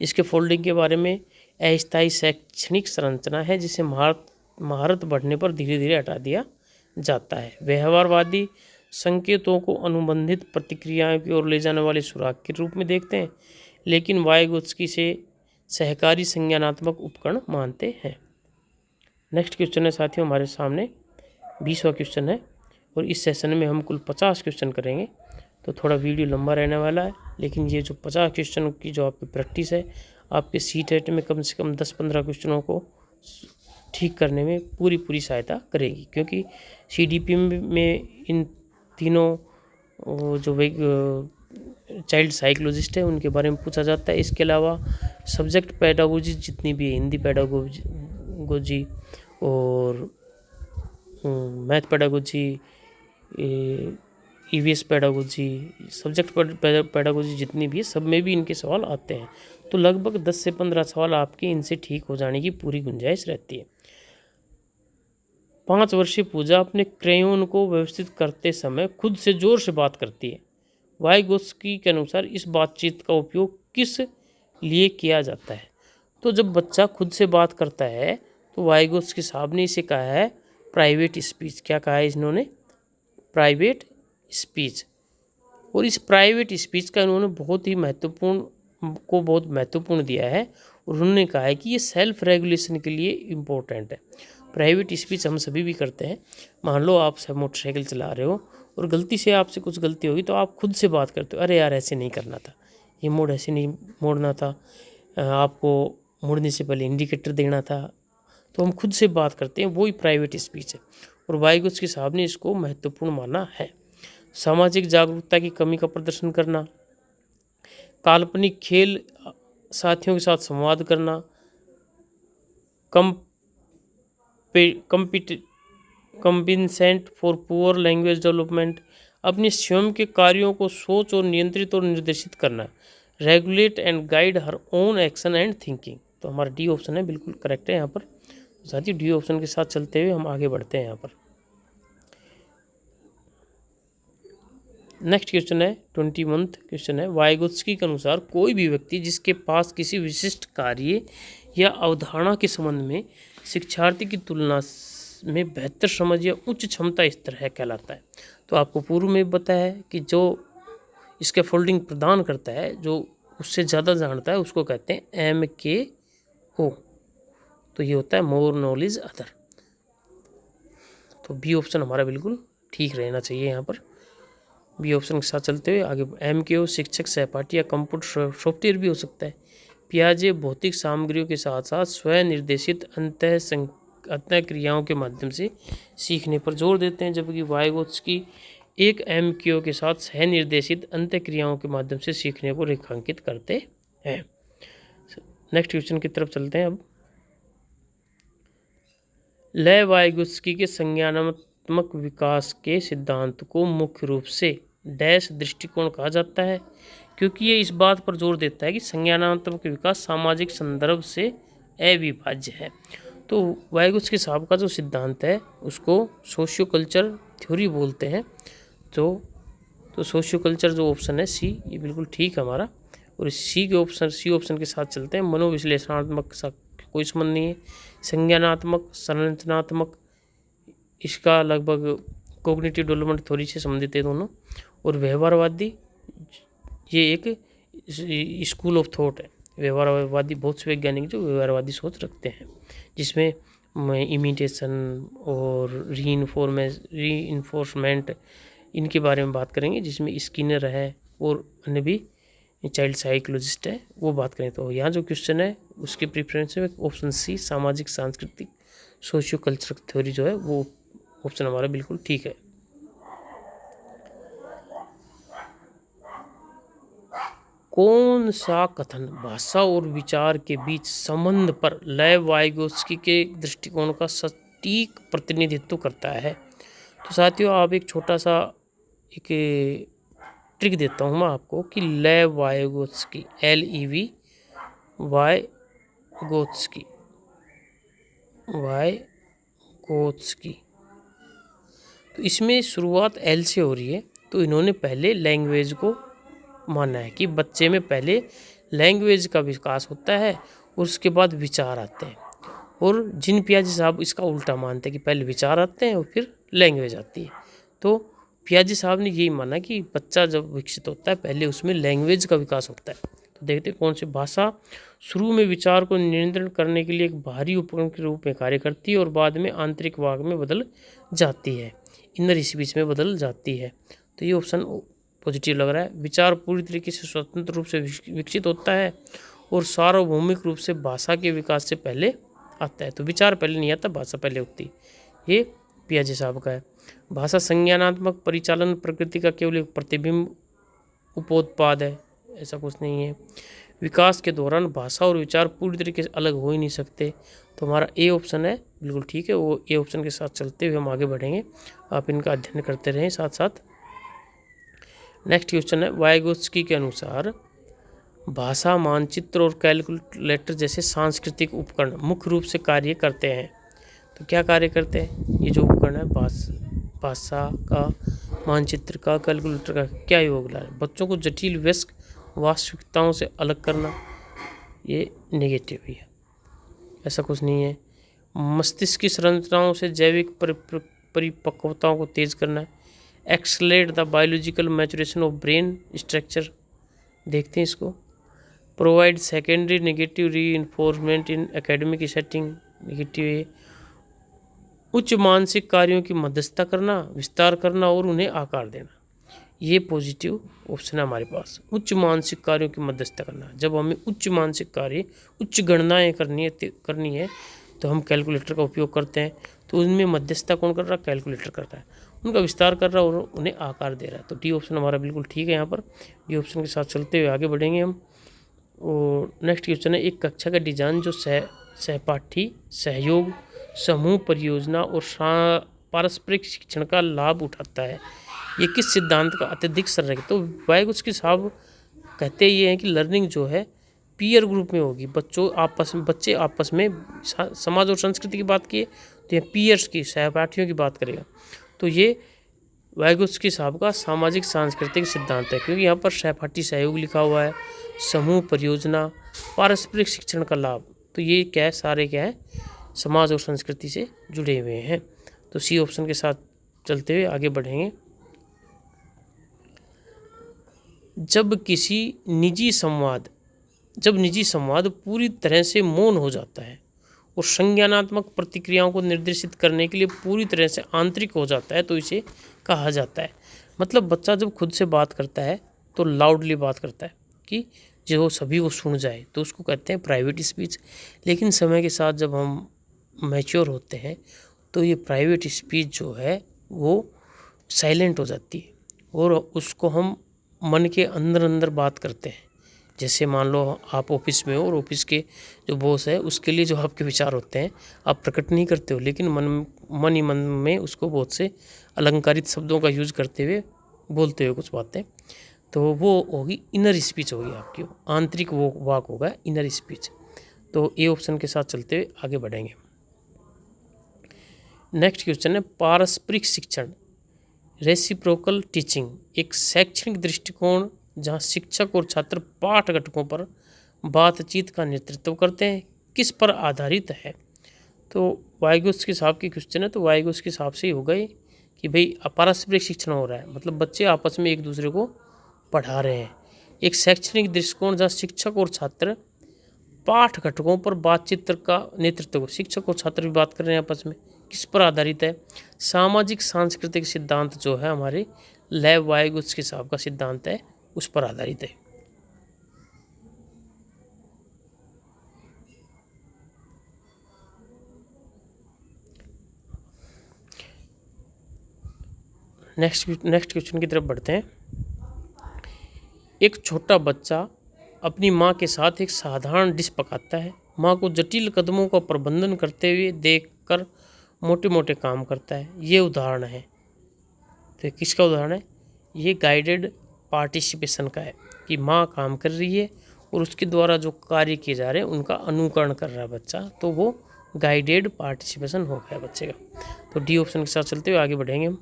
इसके फोल्डिंग के बारे में, अस्थायी शैक्षणिक संरचना है जिसे महारत बढ़ने पर धीरे धीरे हटा दिया जाता है। व्यवहारवादी संकेतों को अनुबंधित प्रतिक्रियाओं की ओर ले जाने वाले सुराग के रूप में देखते हैं, लेकिन वाइगोत्स्की से सहकारी संज्ञानात्मक उपकरण मानते हैं। नेक्स्ट क्वेश्चन है साथियों हमारे सामने 20वां क्वेश्चन है, और इस सेशन में हम कुल 50 क्वेश्चन करेंगे। तो थोड़ा वीडियो लंबा रहने वाला है, लेकिन ये जो 50 क्वेश्चन की जो आपकी प्रैक्टिस है, आपके CTET में कम से कम 10-15 क्वेश्चनों को ठीक करने में पूरी सहायता करेगी। क्योंकि CDP में इन तीनों जो चाइल्ड साइकोलॉजिस्ट है उनके बारे में पूछा जाता है। इसके अलावा सब्जेक्ट पेडागोजी जितनी भी है, हिंदी पेडागोजी और math pedagogy, EVS pedagogy, subject pedagogy जितनी भी है, सब में भी इनके सवाल आते हैं। तो लगभग 10 से 15 सवाल आपके इनसे ठीक हो जाने की पूरी गुंजाइश रहती है। 5 वर्षीय पूजा अपने क्रेयोन को व्यवस्थित करते समय खुद से जोर से बात करती है। वाइगोत्स्की के अनुसार इस बातचीत का उपयोग किस लिए किया जाता है? तो जब बच्चा खुद से बात करता है तो वाइगोत्स्की साहब ने इसे कहा है प्राइवेट स्पीच। क्या कहा है इन्होंने? Private speech. और इस प्राइवेट स्पीच का इन्होंने बहुत महत्वपूर्ण दिया है, और उन्होंने कहा है कि ये सेल्फ रेगुलेशन के लिए इम्पोर्टेंट है। प्राइवेट स्पीच हम सभी भी करते हैं। मान लो आप सब मोटरसाइकिल चला रहे हो और गलती से आपसे कुछ गलती होगी, तो आप खुद से बात करते हो, अरे यार ऐसे नहीं करना था, ये मोड़ ऐसे नहीं मोड़ना था, आपको मुड़ने से पहले इंडिकेटर देना था। तो हम खुद से बात करते हैं, वही प्राइवेट स्पीच है, और वाइगोत्स्की साहब ने इसको महत्वपूर्ण माना है। सामाजिक जागरूकता की कमी का प्रदर्शन करना, काल्पनिक खेल, साथियों के साथ संवाद करना, कंपिंसेंट फॉर पुअर लैंग्वेज डेवलपमेंट, अपने स्वयं के कार्यों को सोच और नियंत्रित और निर्देशित करना, regulate and guide her own action and thinking. तो हमारा डी ऑप्शन है, बिल्कुल करेक्ट है यहाँ पर। साथियों डी ऑप्शन के साथ चलते हुए हम आगे बढ़ते हैं यहाँ पर। नेक्स्ट क्वेश्चन है 21वां क्वेश्चन है, वाइगोत्स्की के अनुसार कोई भी व्यक्ति जिसके पास किसी विशिष्ट कार्य या अवधारणा के संबंध में शिक्षार्थी की तुलना में बेहतर समझ या उच्च क्षमता स्तर है कहलाता है। तो आपको पूर्व में बताया है कि जो इसके फोल्डिंग प्रदान करता है, जो उससे ज़्यादा जानता है, उसको कहते हैं MKO। तो ये होता है मोर नॉलेज अदर। तो बी ऑप्शन हमारा बिल्कुल ठीक रहना चाहिए यहाँ पर। बी ऑप्शन के साथ चलते हुए आगे MKO शिक्षक, सहपाठी या कंप्यूटर सॉफ्टवेयर भी हो सकता है। पियाजे भौतिक सामग्रियों के साथ साथ स्वयं निर्देशित अंतः क्रियाओं के माध्यम से सीखने पर जोर देते हैं, जबकि वाइगोत्स्की एक MKO के साथ सह निर्देशित अंतः क्रियाओं के माध्यम से सीखने को रेखांकित करते हैं। नेक्स्ट क्वेश्चन की तरफ चलते हैं अब। लेव वाइगोत्स्की के संज्ञानात्मक विकास के सिद्धांत को मुख्य रूप से डैश दृष्टिकोण कहा जाता है, क्योंकि ये इस बात पर जोर देता है कि संज्ञानात्मक विकास सामाजिक संदर्भ से अविभाज्य है। तो वाइगोत्स्की साहब का जो सिद्धांत है उसको सोशियो कल्चर थ्योरी बोलते हैं। तो सोशियो कल्चर जो ऑप्शन है सी, ये बिल्कुल ठीक है हमारा। और सी ऑप्शन के साथ चलते हैं। मनोविश्लेषणात्मक सा कोई संबंध नहीं है। संज्ञानात्मक, संरचनात्मक, इसका लगभग कॉग्निटिव डेवलपमेंट थ्योरी से संबंधित है दोनों। और व्यवहारवादी, ये एक स्कूल ऑफ थॉट है। व्यवहारवादी बहुत से वैज्ञानिक जो व्यवहारवादी सोच रखते हैं, जिसमें इमिटेशन और रीइंफोर्समेंट इनके बारे में बात करेंगे, जिसमें स्किनर है और अन्य भी चाइल्ड साइकोलॉजिस्ट है, वो बात करें। तो यहाँ जो क्वेश्चन है उसकी प्रेफरेंस है ऑप्शन सी, सामाजिक सांस्कृतिक सोशियो कल्चरल थ्योरी जो है वो ऑप्शन हमारा बिल्कुल ठीक है। कौन सा कथन भाषा और विचार के बीच संबंध पर लेव वाइगोत्स्की के दृष्टिकोण का सटीक प्रतिनिधित्व करता है? तो साथियों, आप एक छोटा सा एक ट्रिक देता हूँ मैं आपको कि लेव वाइगोत्स्की, LEV वाइगोत्स्की, तो इसमें शुरुआत L से हो रही है। तो इन्होंने पहले लैंग्वेज को माना है कि बच्चे में पहले लैंग्वेज का विकास होता है और उसके बाद विचार आते हैं। और जिन पियाजे साहब इसका उल्टा मानते हैं कि पहले विचार आते हैं और फिर लैंग्वेज आती है। तो पियाजे साहब ने यही माना कि बच्चा जब विकसित होता है पहले उसमें लैंग्वेज का विकास होता है। तो देखते हैं कौन सी भाषा शुरू में विचार को नियंत्रण करने के लिए एक बाहरी उपकरण के रूप में कार्य करती है और बाद में आंतरिक वाग में बदल जाती है, इनर स्पीच में बदल जाती है। तो ये ऑप्शन पॉजिटिव लग रहा है। विचार पूरी तरीके से स्वतंत्र रूप से विकसित होता है और सार्वभौमिक रूप से भाषा के विकास से पहले आता है। तो विचार पहले नहीं आता, भाषा पहले होती है। ये पियाजे साहब का है। भाषा संज्ञानात्मक परिचालन प्रकृति का केवल एक प्रतिबिंब उपोत्पाद है, ऐसा कुछ नहीं है। विकास के दौरान भाषा और विचार पूरी तरीके से अलग हो ही नहीं सकते। तो हमारा ए ऑप्शन है बिल्कुल ठीक है। वो ए ऑप्शन के साथ चलते हुए हम आगे बढ़ेंगे, आप इनका अध्ययन करते रहें साथ साथ। नेक्स्ट क्वेश्चन है, वाइगोत्स्की के अनुसार भाषा, मानचित्र और कैलकुलेटर जैसे सांस्कृतिक उपकरण मुख्य रूप से कार्य करते हैं। तो क्या कार्य करते हैं ये जो उपकरण है? भाषा का, मानचित्र का, कैलकुलेटर का क्या योगदान है? बच्चों को जटिल वयस्क वास्तविकताओं से अलग करना, ये नेगेटिव ही है, ऐसा कुछ नहीं है। मस्तिष्क की संरचनाओं से जैविक परिपक्वताओं को तेज करना, accelerate the biological maturation of brain structure, देखते हैं इसको। Provide secondary negative reinforcement in academic setting, negative है। उच्च मानसिक कार्यों की मध्यस्थता करना, विस्तार करना और उन्हें आकार देना, ये पॉजिटिव ऑप्शन है हमारे पास। उच्च मानसिक कार्यों की मध्यस्थता करना, जब हमें उच्च मानसिक कार्य, उच्च गणनाएं करनी है तो हम कैलकुलेटर का उपयोग करते हैं। तो उनमें मध्यस्थता कौन कर रहा है? कैलकुलेटर कर रहा है। उनका विस्तार कर रहा है और उन्हें आकार दे रहा है। तो डी ऑप्शन हमारा बिल्कुल ठीक है। यहाँ पर डी ऑप्शन के साथ चलते हुए आगे बढ़ेंगे हम। और नेक्स्ट क्वेश्चन है, एक कक्षा का डिजाइन जो सहपाठी सहयोग, समूह परियोजना और पारस्परिक शिक्षण का लाभ उठाता है, ये किस सिद्धांत का अत्यधिक संरक्षित? तो वाइगोत्स्की साहब कहते ये हैं कि लर्निंग जो है पीयर ग्रुप में होगी। बच्चे आपस में, समाज और संस्कृति की बात किए तो ये पीयर्स की, सहपाठियों की बात करेगा। तो ये वाइगोत्स्की साहब का सामाजिक सांस्कृतिक सिद्धांत है, क्योंकि यहाँ पर सहपाठी सहयोग लिखा हुआ है, समूह परियोजना, पारस्परिक शिक्षण का लाभ, तो ये क्या है? सारे क्या है? समाज और संस्कृति से जुड़े हुए हैं। तो सी ऑप्शन के साथ चलते हुए आगे बढ़ेंगे। जब निजी संवाद पूरी तरह से मौन हो जाता है और संज्ञानात्मक प्रतिक्रियाओं को निर्देशित करने के लिए पूरी तरह से आंतरिक हो जाता है तो इसे कहा जाता है। मतलब बच्चा जब खुद से बात करता है तो लाउडली बात करता है कि जो सभी को सुन जाए, तो उसको कहते हैं प्राइवेट स्पीच। लेकिन समय के साथ जब हम मैच्योर होते हैं तो ये प्राइवेट स्पीच जो है वो साइलेंट हो जाती है और उसको हम मन के अंदर अंदर बात करते हैं। जैसे मान लो आप ऑफिस में हो और ऑफिस के जो बॉस है उसके लिए जो आपके विचार होते हैं आप प्रकट नहीं करते हो, लेकिन मन ही मन में उसको बहुत से अलंकारित शब्दों का यूज करते हुए बोलते हुए कुछ बातें, तो वो होगी इनर स्पीच, होगी आपकी आंतरिक वो वाक होगा इनर स्पीच। तो ए ऑप्शन के साथ चलते हुए आगे बढ़ेंगे। नेक्स्ट क्वेश्चन है पारस्परिक शिक्षण, रेसिप्रोकल टीचिंग एक शैक्षणिक दृष्टिकोण जहां शिक्षक और छात्र पाठ घटकों पर बातचीत का नेतृत्व करते हैं, किस पर आधारित है। तो वाइगोत्स्की के हिसाब की क्वेश्चन है, तो वाइगोत्स्की के हिसाब से ही होगा कि भाई पारस्परिक शिक्षण हो रहा है, मतलब बच्चे आपस में एक दूसरे को पढ़ा रहे हैं। एक शैक्षणिक दृष्टिकोण जहाँ शिक्षक और छात्र पाठ घटकों पर बातचीत का नेतृत्व, शिक्षक और छात्र भी बात कर रहे हैं आपस में, किस पर आधारित है। सामाजिक सांस्कृतिक सिद्धांत जो है हमारे लेव वाइगोत्स्की साहब का सिद्धांत है उस पर आधारित है। नेक्स्ट क्वेश्चन की तरफ बढ़ते हैं। एक छोटा बच्चा अपनी माँ के साथ एक साधारण डिश पकाता है। माँ को जटिल कदमों का प्रबंधन करते हुए देखकर मोटे मोटे काम करता है। ये उदाहरण है, तो किसका उदाहरण है, ये गाइडेड पार्टिसिपेशन का है कि माँ काम कर रही है और उसके द्वारा जो कार्य किए जा रहे हैं उनका अनुकरण कर रहा है बच्चा, तो वो गाइडेड पार्टिसिपेशन हो गया बच्चे का। तो डी ऑप्शन के साथ चलते हुए आगे बढ़ेंगे हम।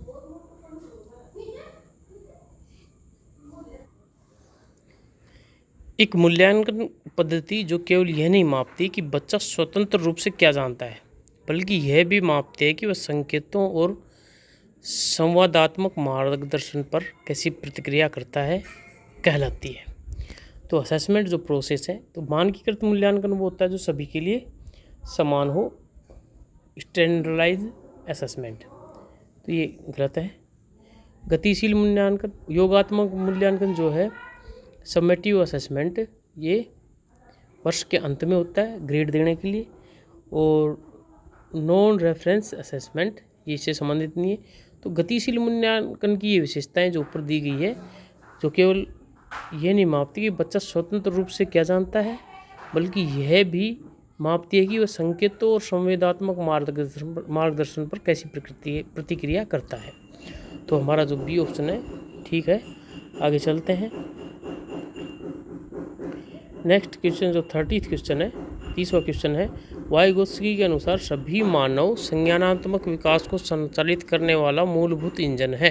एक मूल्यांकन पद्धति जो केवल यह नहीं मापती कि बच्चा स्वतंत्र रूप से क्या जानता है, बल्कि यह भी मापती है कि वह संकेतों और संवादात्मक मार्गदर्शन पर कैसी प्रतिक्रिया करता है, कहलाती है। तो असेसमेंट जो प्रोसेस है, तो मानकीकृत मूल्यांकन वो होता है जो सभी के लिए समान हो, स्टैंडर्डाइज असेसमेंट, तो ये गलत है। गतिशील मूल्यांकन, योगात्मक मूल्यांकन जो है, समेटिव असेसमेंट, ये वर्ष के अंत में होता है ग्रेड देने के लिए। और नॉन रेफरेंस असेसमेंट ये इससे संबंधित नहीं है। तो गतिशील मूल्यांकन की ये विशेषताएं जो ऊपर दी गई है, जो केवल ये नहीं मापती कि बच्चा स्वतंत्र रूप से क्या जानता है, बल्कि यह भी मापती है कि वह संकेतों और संवेदात्मक मार्गदर्शन पर कैसी प्रतिक्रिया करता है। तो हमारा जो बी ऑप्शन है ठीक है। आगे चलते हैं। नेक्स्ट क्वेश्चन जो 30th क्वेश्चन है, 30वां क्वेश्चन है, वाइगोत्स्की के अनुसार सभी मानव संज्ञानात्मक विकास को संचालित करने वाला मूलभूत इंजन है।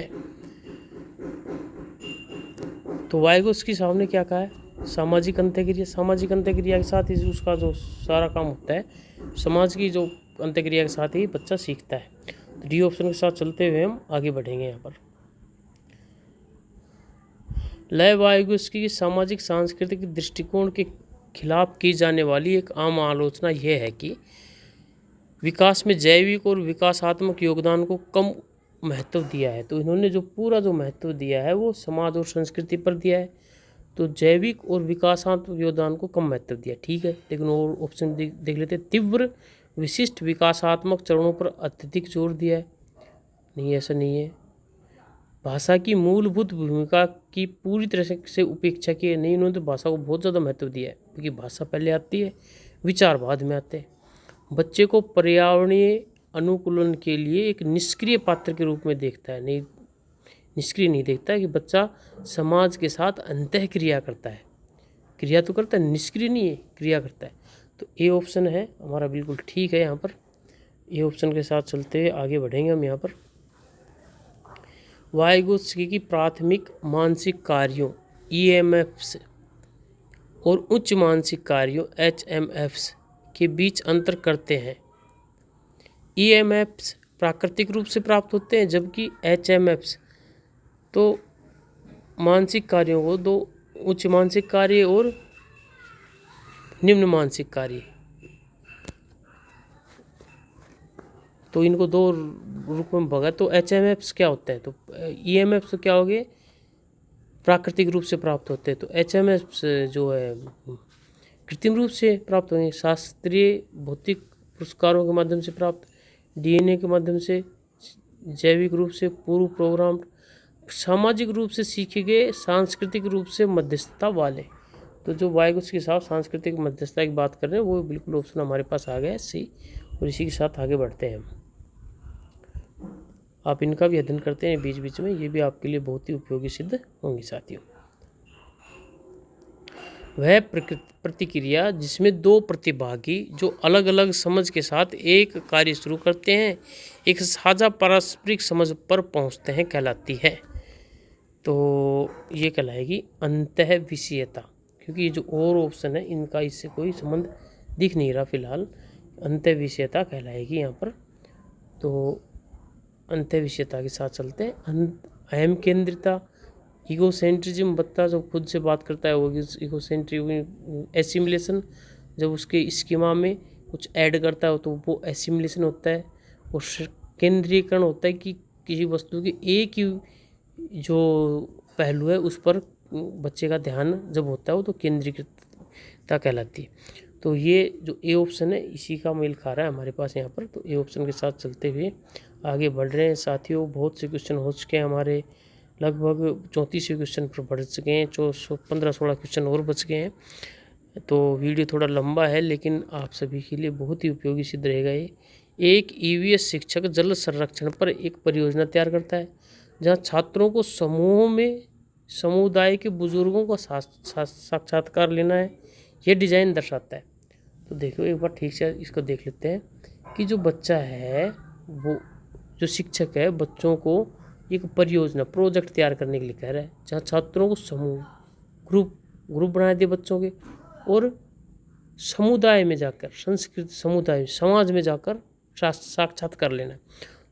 तो वाइगोत्स्की साहब ने क्या कहा है, सामाजिक अंत्यक्रिया, सामाजिक अंत्यक्रिया के साथ ही उसका जो सारा काम होता है, समाज की जो अंत्यक्रिया के साथ ही बच्चा सीखता है। तो डी ऑप्शन के साथ चलते हुए हम आगे बढ़ेंगे। यहाँ पर लेव वाइगोत्स्की की सामाजिक सांस्कृतिक दृष्टिकोण के खिलाफ की जाने वाली एक आम आलोचना यह है कि विकास में जैविक और विकासात्मक योगदान को कम महत्व दिया है। तो इन्होंने जो पूरा जो महत्व दिया है वो समाज और संस्कृति पर दिया है, तो जैविक और विकासात्मक योगदान को कम महत्व दिया, ठीक है। लेकिन और ऑप्शन देख लेते हैं, तीव्र विशिष्ट विकासात्मक चरणों पर अत्यधिक जोर दिया है, नहीं ऐसा नहीं है। भाषा की मूलभूत भूमिका की पूरी तरह से उपेक्षा की है, नहीं, इन्होंने तो भाषा को बहुत ज़्यादा महत्व दिया है, क्योंकि भाषा पहले आती है, विचार बाद में आते हैं। बच्चे को पर्यावरणीय अनुकूलन के लिए एक निष्क्रिय पात्र के रूप में देखता है, नहीं निष्क्रिय नहीं देखता है कि बच्चा समाज के साथ अंतःक्रिया करता है, क्रिया तो करता है, निष्क्रिय नहीं है, क्रिया करता है। तो ए ऑप्शन है हमारा बिल्कुल ठीक है। यहाँ पर ए ऑप्शन के साथ चलते हुए आगे बढ़ेंगे हम। यहाँ पर वाइगोत्स्की की प्राथमिक मानसिक कार्यों EMFs और उच्च मानसिक कार्यों HMFs के बीच अंतर करते हैं। EMFs प्राकृतिक रूप से प्राप्त होते हैं, जबकि HMFs तो मानसिक कार्यों को दो उच्च मानसिक कार्य और निम्न मानसिक कार्य, तो इनको दो रूप में भगा। तो HMFs क्या होते हैं? तो EMFs क्या हो गए? प्राकृतिक रूप से प्राप्त होते हैं। तो HMFs जो है कृत्रिम रूप से प्राप्त होंगे, शास्त्रीय भौतिक पुरस्कारों के माध्यम से प्राप्त, DNA के माध्यम से, जैविक रूप से पूर्व प्रोग्राम, सामाजिक रूप से सीखे गए, सांस्कृतिक रूप से मध्यस्थता वाले। तो जो वायगुत्स के साथ सांस्कृतिक मध्यस्थता की बात कर रहे हैं वो बिल्कुल ऑप्शन हमारे पास आ गया है सी। और इसी के साथ आगे बढ़ते हैं हम। आप इनका भी अध्ययन करते हैं बीच बीच में, ये भी आपके लिए बहुत ही उपयोगी सिद्ध होंगी साथियों। वह प्रतिक्रिया जिसमें दो प्रतिभागी जो अलग अलग समझ के साथ एक कार्य शुरू करते हैं, एक साझा पारस्परिक समझ पर पहुंचते हैं, कहलाती है। तो ये कहलाएगी अंतःविषयता, क्योंकि ये जो और ऑप्शन है इनका इससे कोई संबंध दिख नहीं रहा फिलहाल। अंतःविषयता कहलाएगी यहाँ पर। तो अंतःविषयता के साथ चलते हैं। अहम केंद्रिता, ईगोसेंट्रिज्म, बच्चा जब खुद से बात करता है वो ईगोसेंट्रिक। एसिमिलेशन, जब उसके स्कीमा में कुछ ऐड करता है तो वो एसिमिलेशन होता है। और केंद्रीकरण होता है कि किसी वस्तु के एक ही जो पहलू है उस पर बच्चे का ध्यान जब होता है वो तो केंद्रीकृतता कहलाती है। तो ये जो ए ऑप्शन है इसी का मेल खा रहा है हमारे पास यहाँ पर। तो ए ऑप्शन के साथ चलते हुए आगे बढ़ रहे हैं साथियों। बहुत से क्वेश्चन हो चुके हैं हमारे, लगभग 34 क्वेश्चन पर बढ़ चुके हैं, 15-16 क्वेश्चन और बच गए हैं। तो वीडियो थोड़ा लंबा है लेकिन आप सभी के लिए बहुत ही उपयोगी सिद्ध रहेगा ये। एक EVS शिक्षक जल संरक्षण पर एक परियोजना तैयार करता है जहाँ छात्रों को समूह में समुदाय के बुजुर्गों का साक्षात्कार लेना है, यह डिजाइन दर्शाता है। तो देखो एक बार ठीक से इसको देख लेते हैं कि जो बच्चा है वो जो शिक्षक है बच्चों को एक परियोजना प्रोजेक्ट तैयार करने के लिए कह रहा है जहाँ छात्रों को समूह ग्रुप बना दिए बच्चों के, और समुदाय में जाकर संस्कृत समुदाय समाज में जाकर साक्षात्कार लेना है।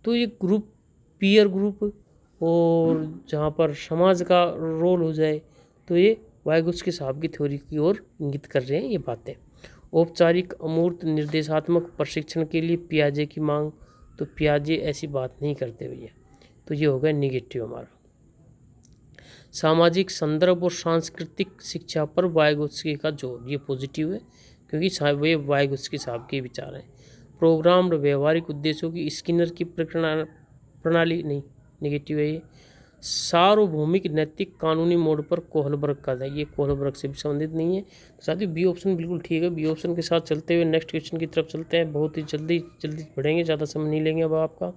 तो ये ग्रुप पीयर ग्रुप और जहाँ पर समाज का रोल हो जाए, तो ये वायगुत्स साहब की थ्योरी की ओर इंगित कर रहे हैं ये बातें। औपचारिक अमूर्त निर्देशात्मक प्रशिक्षण के लिए पियाजे की मांग, तो पियाजे ऐसी बात नहीं करते भैया, तो ये हो गया निगेटिव हमारा। सामाजिक संदर्भ और सांस्कृतिक शिक्षा पर वायगुत्स्की का जोर, ये पॉजिटिव है क्योंकि वे वायगुत्स्की साहब के विचार हैं। प्रोग्राम्ड व्यवहारिक उद्देश्यों की स्किनर की प्रणाली नहीं, नेगेटिव है ये। सार्वभौमिक नैतिक कानूनी मोड पर कोहलबर्ग का था, ये कोहलबर्ग से भी संबंधित नहीं है। तो साथियों बी ऑप्शन बिल्कुल ठीक है। बी ऑप्शन के साथ चलते हुए नेक्स्ट क्वेश्चन की तरफ चलते हैं। बहुत ही जल्दी बढ़ेंगे, ज़्यादा समय नहीं लेंगे अब आपका।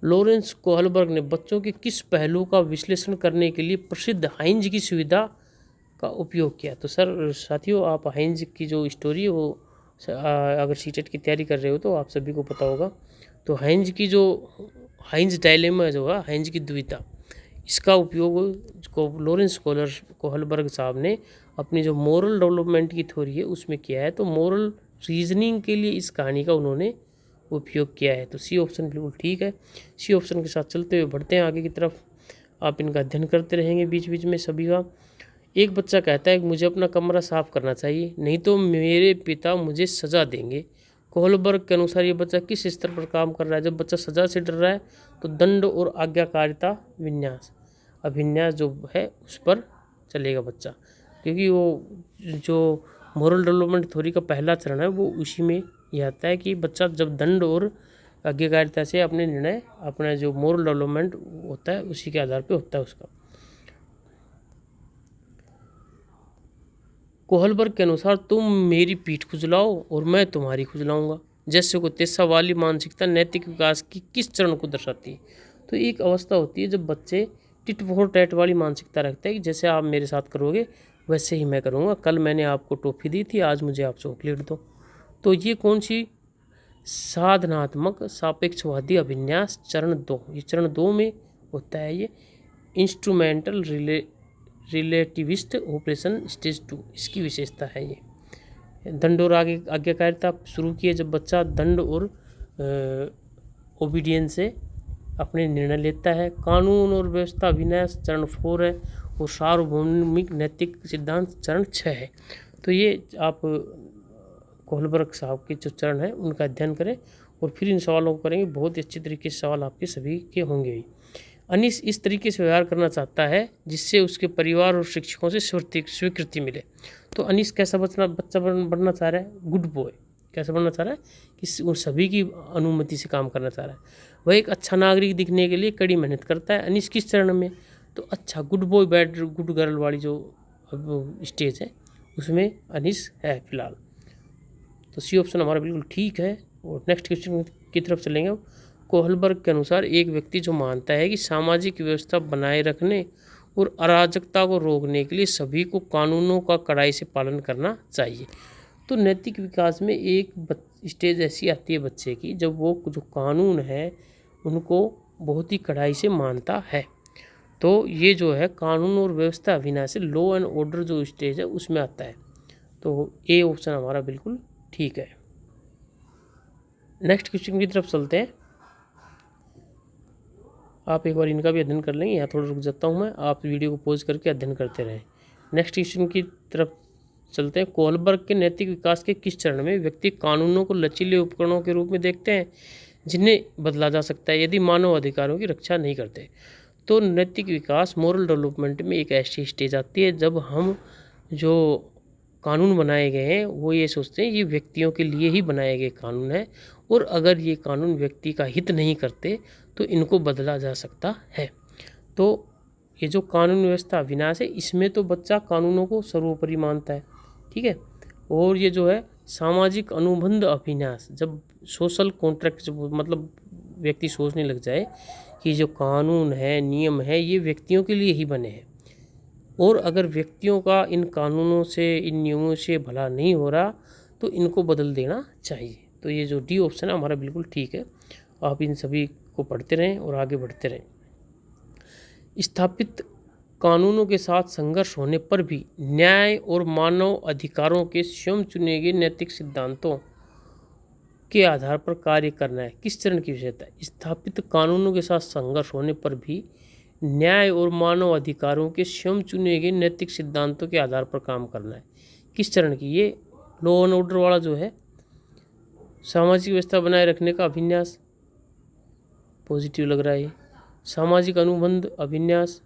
लॉरेंस कोहलबर्ग ने बच्चों के किस पहलू का विश्लेषण करने के लिए प्रसिद्ध हाइंज की सुविधा का उपयोग किया? तो सर साथियों आप हाइंज की जो स्टोरी है वो अगर सीटेट की तैयारी कर रहे हो तो आप सभी को पता होगा। तो हाइंज की जो हाइंज डायलेमा जो है, हाइंज की दुविधा, इसका उपयोग लॉरेंस कोहलबर्ग साहब ने अपनी जो मोरल डेवलपमेंट की थ्योरी है उसमें किया है। तो मोरल रीजनिंग के लिए इस कहानी का उन्होंने उपयोग किया है। तो सी ऑप्शन बिल्कुल ठीक है। सी ऑप्शन के साथ चलते हुए बढ़ते हैं आगे की तरफ। आप इनका अध्ययन करते रहेंगे बीच बीच में सभी का। एक बच्चा कहता है कि मुझे अपना कमरा साफ करना चाहिए, नहीं तो मेरे पिता मुझे सज़ा देंगे। कोहलबर्ग के अनुसार ये बच्चा किस स्तर पर काम कर रहा है? जब बच्चा सज़ा से डर रहा है तो दंड और आज्ञाकारिता अभिन्यास जो है उस पर चलेगा बच्चा, क्योंकि वो जो मोरल डेवलपमेंट थ्योरी का पहला चरण है वो उसी में यह आता है कि बच्चा जब दंड और आज्ञाकारिता से अपने निर्णय, अपना जो मोरल डेवलपमेंट होता है उसी के आधार पे होता है उसका। कोहलबर्ग के अनुसार तुम मेरी पीठ खुजलाओ और मैं तुम्हारी खुजलाऊंगा जैसे को तेसा वाली मानसिकता नैतिक विकास की किस चरण को दर्शाती है? तो एक अवस्था होती है जब बच्चे टिट फॉर टैट वाली मानसिकता रखते हैं कि जैसे आप मेरे साथ करोगे वैसे ही मैं करूँगा, कल मैंने आपको टॉफ़ी दी थी आज मुझे आप चॉकलेट दो। तो ये कौन सी? साधनात्मक सापेक्षवादी अभिन्यास चरण 2। ये चरण 2 में होता है ये। इंस्ट्रूमेंटल रिलेटिविस्ट ऑपरेशन स्टेज 2 इसकी विशेषता है ये। दंड और आज्ञाकारिता शुरू किए जब बच्चा दंड और ओबीडियंस से अपने निर्णय लेता है। कानून और व्यवस्था अभिन्यास चरण 4 है और सार्वभौमिक नैतिक सिद्धांत चरण 6 है। तो ये आप कोहलबर्ग साहब के जो चरण है उनका अध्ययन करें और फिर इन सवालों को करेंगे। बहुत ही अच्छी तरीके से सवाल आपके सभी के होंगे ही। अनीस इस तरीके से व्यवहार करना चाहता है जिससे उसके परिवार और शिक्षकों से स्वीकृति मिले। तो अनीस कैसा बच्चा बनना चाह रहा है? Good boy. कैसा बनना चाह रहा है? कि उन सभी की अनुमति से काम करना चाह रहा है। वह एक अच्छा नागरिक दिखने के लिए कड़ी मेहनत करता है। अनीस किस चरण में? तो अच्छा, good boy bad good girl वाली जो स्टेज है उसमें अनीस है फिलहाल। तो सी ऑप्शन हमारा बिल्कुल ठीक है। और नेक्स्ट क्वेश्चन की तरफ चलेंगे। कोहलबर्ग के अनुसार एक व्यक्ति जो मानता है कि सामाजिक व्यवस्था बनाए रखने और अराजकता को रोकने के लिए सभी को कानूनों का कड़ाई से पालन करना चाहिए। तो नैतिक विकास में एक स्टेज ऐसी आती है बच्चे की जब वो जो कानून है उनको बहुत ही कड़ाई से मानता है। तो ये जो है कानून और व्यवस्था बिना से लॉ एंड ऑर्डर जो स्टेज है उसमें आता है। तो ए ऑप्शन हमारा बिल्कुल ठीक है। नेक्स्ट क्वेश्चन की तरफ चलते हैं। आप एक बार इनका भी अध्ययन कर लेंगे। यहाँ थोड़ा रुक जाता हूँ मैं, आप वीडियो को पॉज करके अध्ययन करते रहें। नेक्स्ट क्वेश्चन की तरफ चलते हैं। कोहलबर्ग के नैतिक विकास के किस चरण में व्यक्ति कानूनों को लचीले उपकरणों के रूप में देखते हैं जिन्हें बदला जा सकता है यदि मानव अधिकारों की रक्षा नहीं करते? तो नैतिक विकास मोरल डेवलपमेंट में एक ऐसी स्टेज आती है जब हम जो कानून बनाए गए हैं वो ये सोचते हैं ये व्यक्तियों के लिए ही बनाए गए कानून है और अगर ये कानून व्यक्ति का हित नहीं करते तो इनको बदला जा सकता है। तो ये जो कानून व्यवस्था विनाश है इसमें तो बच्चा कानूनों को सर्वोपरि मानता है, ठीक है। और ये जो है सामाजिक अनुबंध अभिन्यास, जब सोशल कॉन्ट्रैक्ट जब मतलब व्यक्ति सोचने लग जाए कि जो कानून है नियम है ये व्यक्तियों के लिए ही बने हैं और अगर व्यक्तियों का इन कानूनों से इन नियमों से भला नहीं हो रहा तो इनको बदल देना चाहिए। तो ये जो डी ऑप्शन है हमारा बिल्कुल ठीक है। आप इन सभी को पढ़ते रहें और आगे बढ़ते रहें। स्थापित कानूनों के साथ संघर्ष होने पर भी न्याय और मानव अधिकारों के स्वयं चुने गए नैतिक सिद्धांतों के आधार पर कार्य करना है। किस चरण की विषयता है? स्थापित कानूनों के साथ संघर्ष होने पर भी न्याय और मानव अधिकारों के स्वयं चुने गए नैतिक सिद्धांतों के आधार पर काम करना है। किस चरण की? ये लॉ एंड ऑर्डर वाला जो है सामाजिक व्यवस्था बनाए रखने का अभिन्यास, पॉजिटिव लग रहा है। सामाजिक अनुबंध अभिन्यास,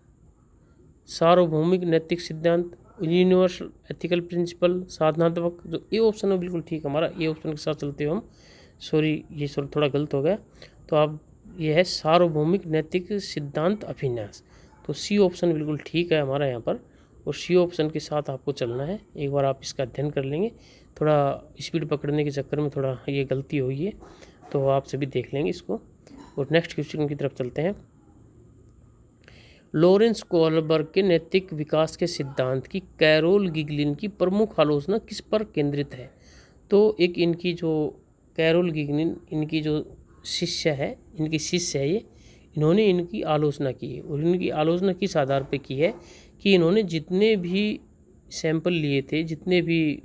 सार्वभौमिक नैतिक सिद्धांत, यूनिवर्सल एथिकल प्रिंसिपल, साधनात्मक, जो ए ऑप्शन है बिल्कुल ठीक हमारा। ए ऑप्शन के साथ चलते हुए हम ये थोड़ा गलत हो गया। तो आप ये है सार्वभौमिक नैतिक सिद्धांत अभिन्यास। तो सी ऑप्शन बिल्कुल ठीक है हमारा यहाँ पर और सी ऑप्शन के साथ आपको चलना है। एक बार आप इसका अध्ययन कर लेंगे। थोड़ा स्पीड पकड़ने के चक्कर में थोड़ा ये गलती हुई है तो आप सभी देख लेंगे इसको। और नेक्स्ट क्वेश्चन की तरफ चलते हैं। लॉरेंस कोहलबर्ग के नैतिक विकास के सिद्धांत की कैरोल गिगलिन की प्रमुख आलोचना किस पर केंद्रित है? तो एक इनकी जो कैरोल गिगलिन इनकी जो शिष्य है ये, इन्होंने इनकी आलोचना की है और इनकी आलोचना किस आधार पर की है कि इन्होंने जितने भी सैंपल लिए थे, जितने भी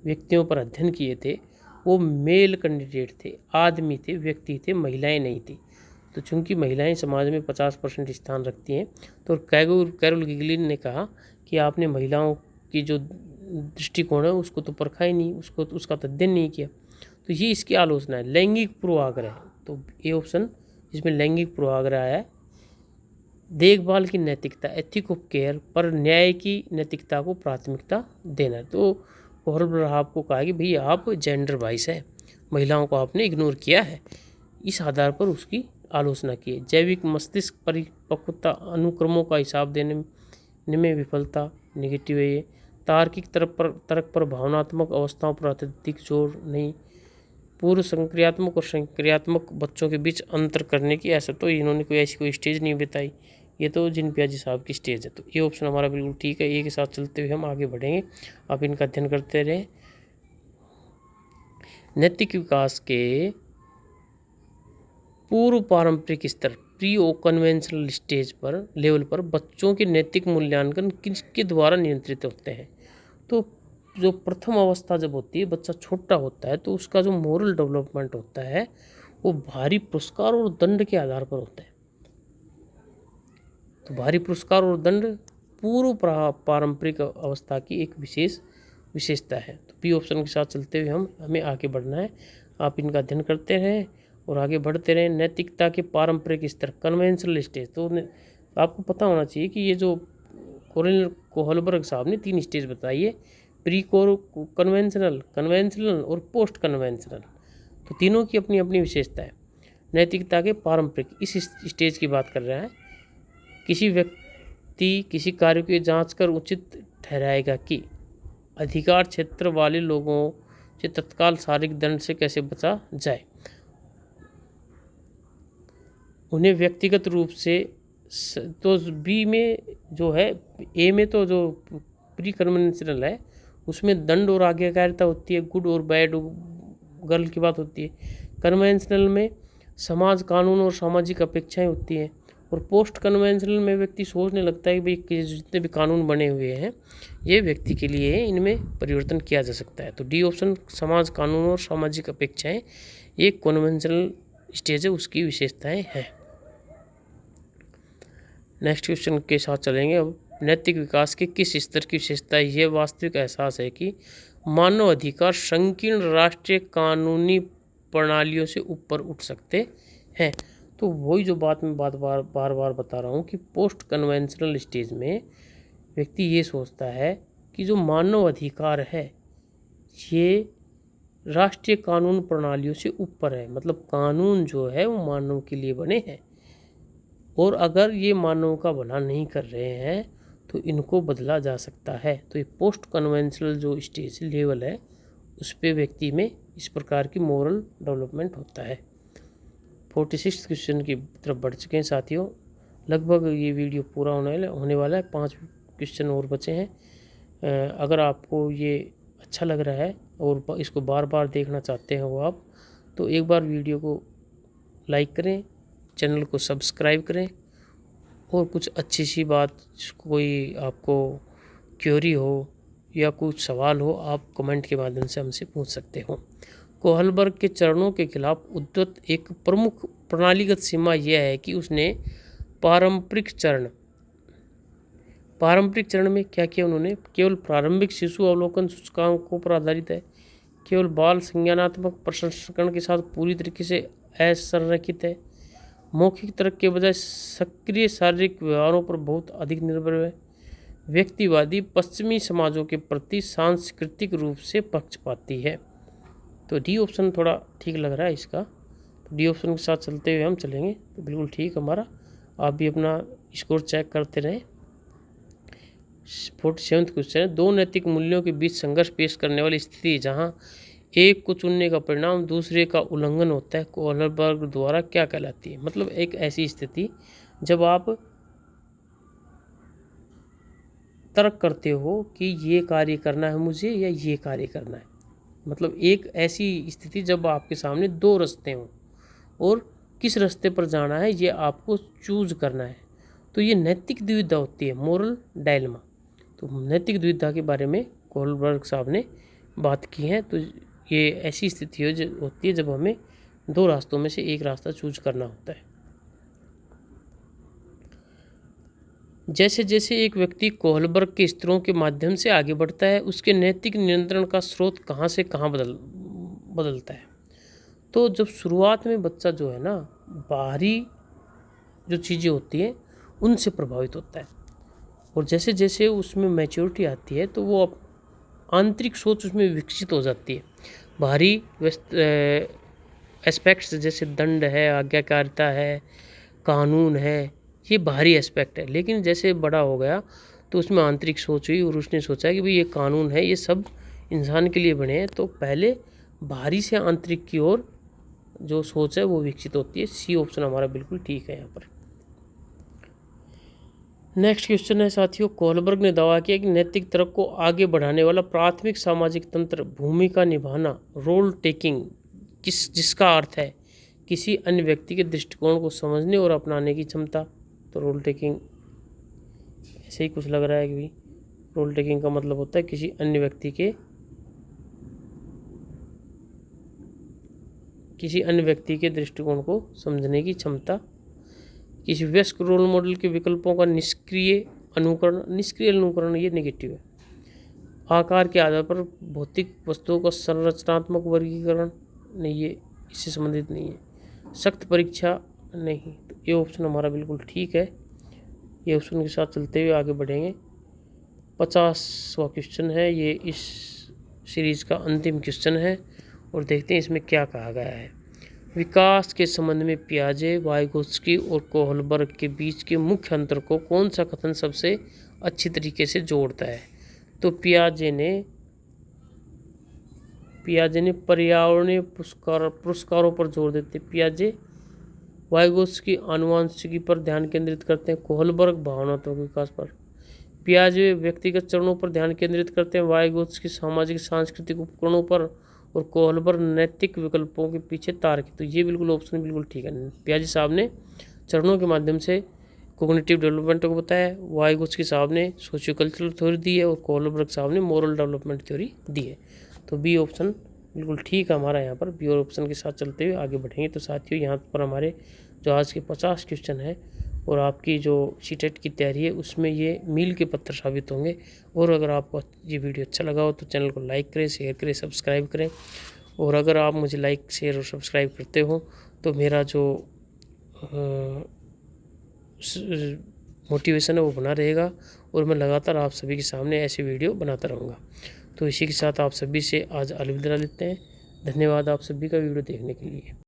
व्यक्तियों पर अध्ययन किए थे वो मेल कैंडिडेट थे, आदमी थे, व्यक्ति थे, महिलाएं नहीं थी। तो चूंकि महिलाएं समाज में 50% स्थान रखती हैं तो कैरोल गिगलिन ने कहा कि आपने महिलाओं की जो दृष्टिकोण है उसको तो परखा ही नहीं, उसका अध्ययन नहीं किया। तो ये इसकी आलोचना है। लैंगिक पूर्वाग्रह, तो ये ऑप्शन जिसमें लैंगिक पूर्वाग्रह है। देखभाल की नैतिकता, एथिक ऑफ केयर पर न्याय की नैतिकता को प्राथमिकता देना। तो कोहलबर्ग आपको कहा कि भाई आप जेंडर वाइज है, महिलाओं को आपने इग्नोर किया है, इस आधार पर उसकी आलोचना की है। जैविक मस्तिष्क परिपक्वता अनुक्रमों का हिसाब देने में विफलता, नेगेटिव है ये। तार्किक तर्क पर भावनात्मक अवस्थाओं पर अत्यधिक जोर नहीं। पूर्व संक्रियात्मक और संक्रियात्मक बच्चों के बीच अंतर करने की, ऐसा तो इन्होंने कोई स्टेज नहीं बताई, ये तो जिन प्याजी साहब की स्टेज है। तो ये ऑप्शन हमारा बिल्कुल ठीक है। ये के साथ चलते हुए हम आगे बढ़ेंगे, आप इनका अध्ययन करते रहें। नैतिक विकास के पूर्व पारंपरिक स्तर प्री कन्वेंशनल स्टेज पर लेवल पर बच्चों के नैतिक मूल्यांकन किसके द्वारा नियंत्रित होते हैं? तो जो प्रथम अवस्था जब होती है, बच्चा छोटा होता है, तो उसका जो मोरल डेवलपमेंट होता है वो भारी पुरस्कार और दंड के आधार पर होता है। तो भारी पुरस्कार और दंड पूर्व पारंपरिक अवस्था की एक विशेषता है। तो बी ऑप्शन के साथ चलते हुए हमें आगे बढ़ना है। आप इनका अध्ययन करते रहें और आगे बढ़ते रहें। नैतिकता के पारंपरिक स्तर, कन्वेंशनल स्टेज। तो आपको पता होना चाहिए कि ये जो कोहलबर्ग साहब ने 3 स्टेज बताई है, प्री कन्वेंशनल, कन्वेंशनल और पोस्ट कन्वेंशनल। तो तीनों की अपनी अपनी विशेषता है। नैतिकता के पारंपरिक इस स्टेज की बात कर रहा है। किसी व्यक्ति किसी कार्य की जांच कर उचित ठहराएगा कि अधिकार क्षेत्र वाले लोगों से तत्काल शारीरिक दंड से कैसे बचा जाए। उन्हें व्यक्तिगत रूप से तो बी में जो है, ए में तो जो प्री कन्वेंशनल है उसमें दंड और आज्ञाकारिता होती है, गुड और बैड गर्ल की बात होती है। कन्वेंशनल में समाज, कानून और सामाजिक अपेक्षाएं होती हैं। और पोस्ट कन्वेंशनल में व्यक्ति सोचने लगता है कि भाई जितने भी कानून बने हुए हैं ये व्यक्ति के लिए है, इनमें परिवर्तन किया जा सकता है। तो डी ऑप्शन, समाज, कानून और सामाजिक अपेक्षाएं, ये कन्वेंशनल स्टेज है, उसकी विशेषताएं हैं। नेक्स्ट क्वेश्चन के साथ चलेंगे अब। नैतिक विकास के किस स्तर की विशेषता है? यह वास्तविक एहसास है कि मानव अधिकार संकीर्ण राष्ट्रीय कानूनी प्रणालियों से ऊपर उठ सकते हैं। तो वही जो बात मैं बार बार बता रहा हूँ कि पोस्ट कन्वेंशनल स्टेज में व्यक्ति ये सोचता है कि जो मानव अधिकार है ये राष्ट्रीय कानून प्रणालियों से ऊपर है। मतलब कानून जो है वो मानव के लिए बने हैं और अगर ये मानव का भला नहीं कर रहे हैं तो इनको बदला जा सकता है। तो ये पोस्ट कन्वेंशनल जो स्टेज लेवल है उस पे व्यक्ति में इस प्रकार की मोरल डेवलपमेंट होता है। 46 क्वेश्चन की तरफ बढ़ चुके हैं साथियों। लगभग ये वीडियो पूरा होने वाला है, 5 क्वेश्चन और बचे हैं। अगर आपको ये अच्छा लग रहा है और इसको बार बार देखना चाहते हो आप, तो एक बार वीडियो को लाइक करें, चैनल को सब्सक्राइब करें और कुछ अच्छी सी बात, कोई आपको क्वेरी हो या कुछ सवाल हो, आप कमेंट के माध्यम से हमसे पूछ सकते हो। कोहलबर्ग के चरणों के खिलाफ उद्धत एक प्रमुख प्रणालीगत सीमा यह है कि उसने पारंपरिक चरण में क्या किया उन्होंने? केवल प्रारंभिक शिशु अवलोकन सूचकांकों पर आधारित है, केवल बाल संज्ञानात्मक प्रसंस्करण के साथ पूरी तरीके से असंरचित है, मौखिक तर्क के बजाय सक्रिय शारीरिक व्यवहारों पर बहुत अधिक निर्भर है, व्यक्तिवादी पश्चिमी समाजों के प्रति सांस्कृतिक रूप से पक्षपाती है। तो डी ऑप्शन थोड़ा ठीक लग रहा है इसका। तो डी ऑप्शन के साथ चलते हुए हम चलेंगे तो बिल्कुल ठीक हमारा। आप भी अपना स्कोर चेक करते रहें। 47 क्वेश्चन है, दो नैतिक मूल्यों के बीच संघर्ष पेश करने वाली स्थिति जहां एक को चुनने का परिणाम दूसरे का उल्लंघन होता है, कोहलबर्ग द्वारा क्या कहलाती है? मतलब एक ऐसी स्थिति जब आप तर्क करते हो कि ये कार्य करना है मुझे या ये कार्य करना है। मतलब एक ऐसी स्थिति जब आपके सामने 2 रास्ते हों और किस रास्ते पर जाना है ये आपको चूज करना है, तो ये नैतिक दुविधा होती है, मोरल डायलेमा। तो नैतिक दुविधा के बारे में कोहलबर्ग साहब ने बात की है। तो ये ऐसी स्थिति होती है जब हमें 2 रास्तों में से एक रास्ता चूज करना होता है। जैसे जैसे एक व्यक्ति कोहलबर्ग के स्तरों के माध्यम से आगे बढ़ता है उसके नैतिक नियंत्रण का स्रोत कहाँ से कहाँ बदलता है। तो जब शुरुआत में बच्चा जो है ना, बाहरी जो चीज़ें होती हैं उनसे प्रभावित होता है और जैसे जैसे उसमें मैच्योरिटी आती है तो वो आंतरिक सोच उसमें विकसित हो जाती है। बाहरी एस्पेक्ट्स जैसे दंड है, आज्ञाकारिता है, कानून है, ये बाहरी एस्पेक्ट है। लेकिन जैसे बड़ा हो गया तो उसमें आंतरिक सोच हुई और उसने सोचा कि भाई ये कानून है, ये सब इंसान के लिए बने हैं। तो पहले बाहरी से आंतरिक की ओर जो सोच है वो विकसित होती है। सी ऑप्शन हमारा बिल्कुल ठीक है यहाँ पर। नेक्स्ट क्वेश्चन है साथियों, कोहलबर्ग ने दावा किया कि नैतिक तर्क को आगे बढ़ाने वाला प्राथमिक सामाजिक तंत्र भूमिका निभाना, रोल टेकिंग, जिसका अर्थ है किसी अन्य व्यक्ति के दृष्टिकोण को समझने और अपनाने की क्षमता। तो रोल टेकिंग ऐसे ही कुछ लग रहा है कि भाई रोल टेकिंग का मतलब होता है किसी अन्य व्यक्ति के दृष्टिकोण को समझने की क्षमता। किसी वयस्क रोल मॉडल के विकल्पों का निष्क्रिय अनुकरण ये नेगेटिव है। आकार के आधार पर भौतिक वस्तुओं का संरचनात्मक वर्गीकरण, नहीं, ये इससे संबंधित नहीं है। सख्त परीक्षा नहीं, तो ये ऑप्शन हमारा बिल्कुल ठीक है। ये ऑप्शन के साथ चलते हुए आगे बढ़ेंगे। 50वां क्वेश्चन है, ये इस सीरीज़ का अंतिम क्वेश्चन है और देखते हैं इसमें क्या कहा गया है। विकास के संबंध में पियाजे, वाइगोत्स्की और कोहलबर्ग के बीच के मुख्य अंतर को कौन सा कथन सबसे अच्छी तरीके से जोड़ता है? तो पियाजे ने पर्यावरणीय पुरस्कारों पर जोर देते पियाजे, वाइगोत्स्की आनुवंशिकी पर ध्यान केंद्रित करते हैं, कोहलबर्ग भावनात्मक विकास पर, पियाजे व्यक्तिगत चरणों पर ध्यान केंद्रित करते हैं, वाइगोत्स्की सामाजिक सांस्कृतिक उपकरणों पर और कोहलबर्ग नैतिक विकल्पों के पीछे तार्क। तो ये बिल्कुल ऑप्शन बिल्कुल ठीक है। पियाजे साहब ने चरणों के माध्यम से कोग्निटिव डेवलपमेंट को बताया, वाइगोत्स्की साहब ने सोशियो कल्चरल थ्योरी दी है और कोहलबर्ग साहब ने मॉरल डेवलपमेंट थ्योरी दी है। तो बी ऑप्शन बिल्कुल ठीक है हमारा यहाँ पर। बी ऑप्शन के साथ चलते हुए आगे बढ़ेंगे। तो साथियों, यहाँ पर हमारे जो आज के 50 क्वेश्चन है और आपकी जो सीटेट की तैयारी है उसमें ये मील के पत्थर साबित होंगे। और अगर आपको ये वीडियो अच्छा लगा हो तो चैनल को लाइक करें, शेयर करें, सब्सक्राइब करें। और अगर आप मुझे लाइक, शेयर और सब्सक्राइब करते हो तो मेरा जो मोटिवेशन है वो बना रहेगा और मैं लगातार आप सभी के सामने ऐसे वीडियो बनाता रहूँगा। तो इसी के साथ आप सभी से आज अलविदा लेते हैं। धन्यवाद आप सभी का वीडियो देखने के लिए।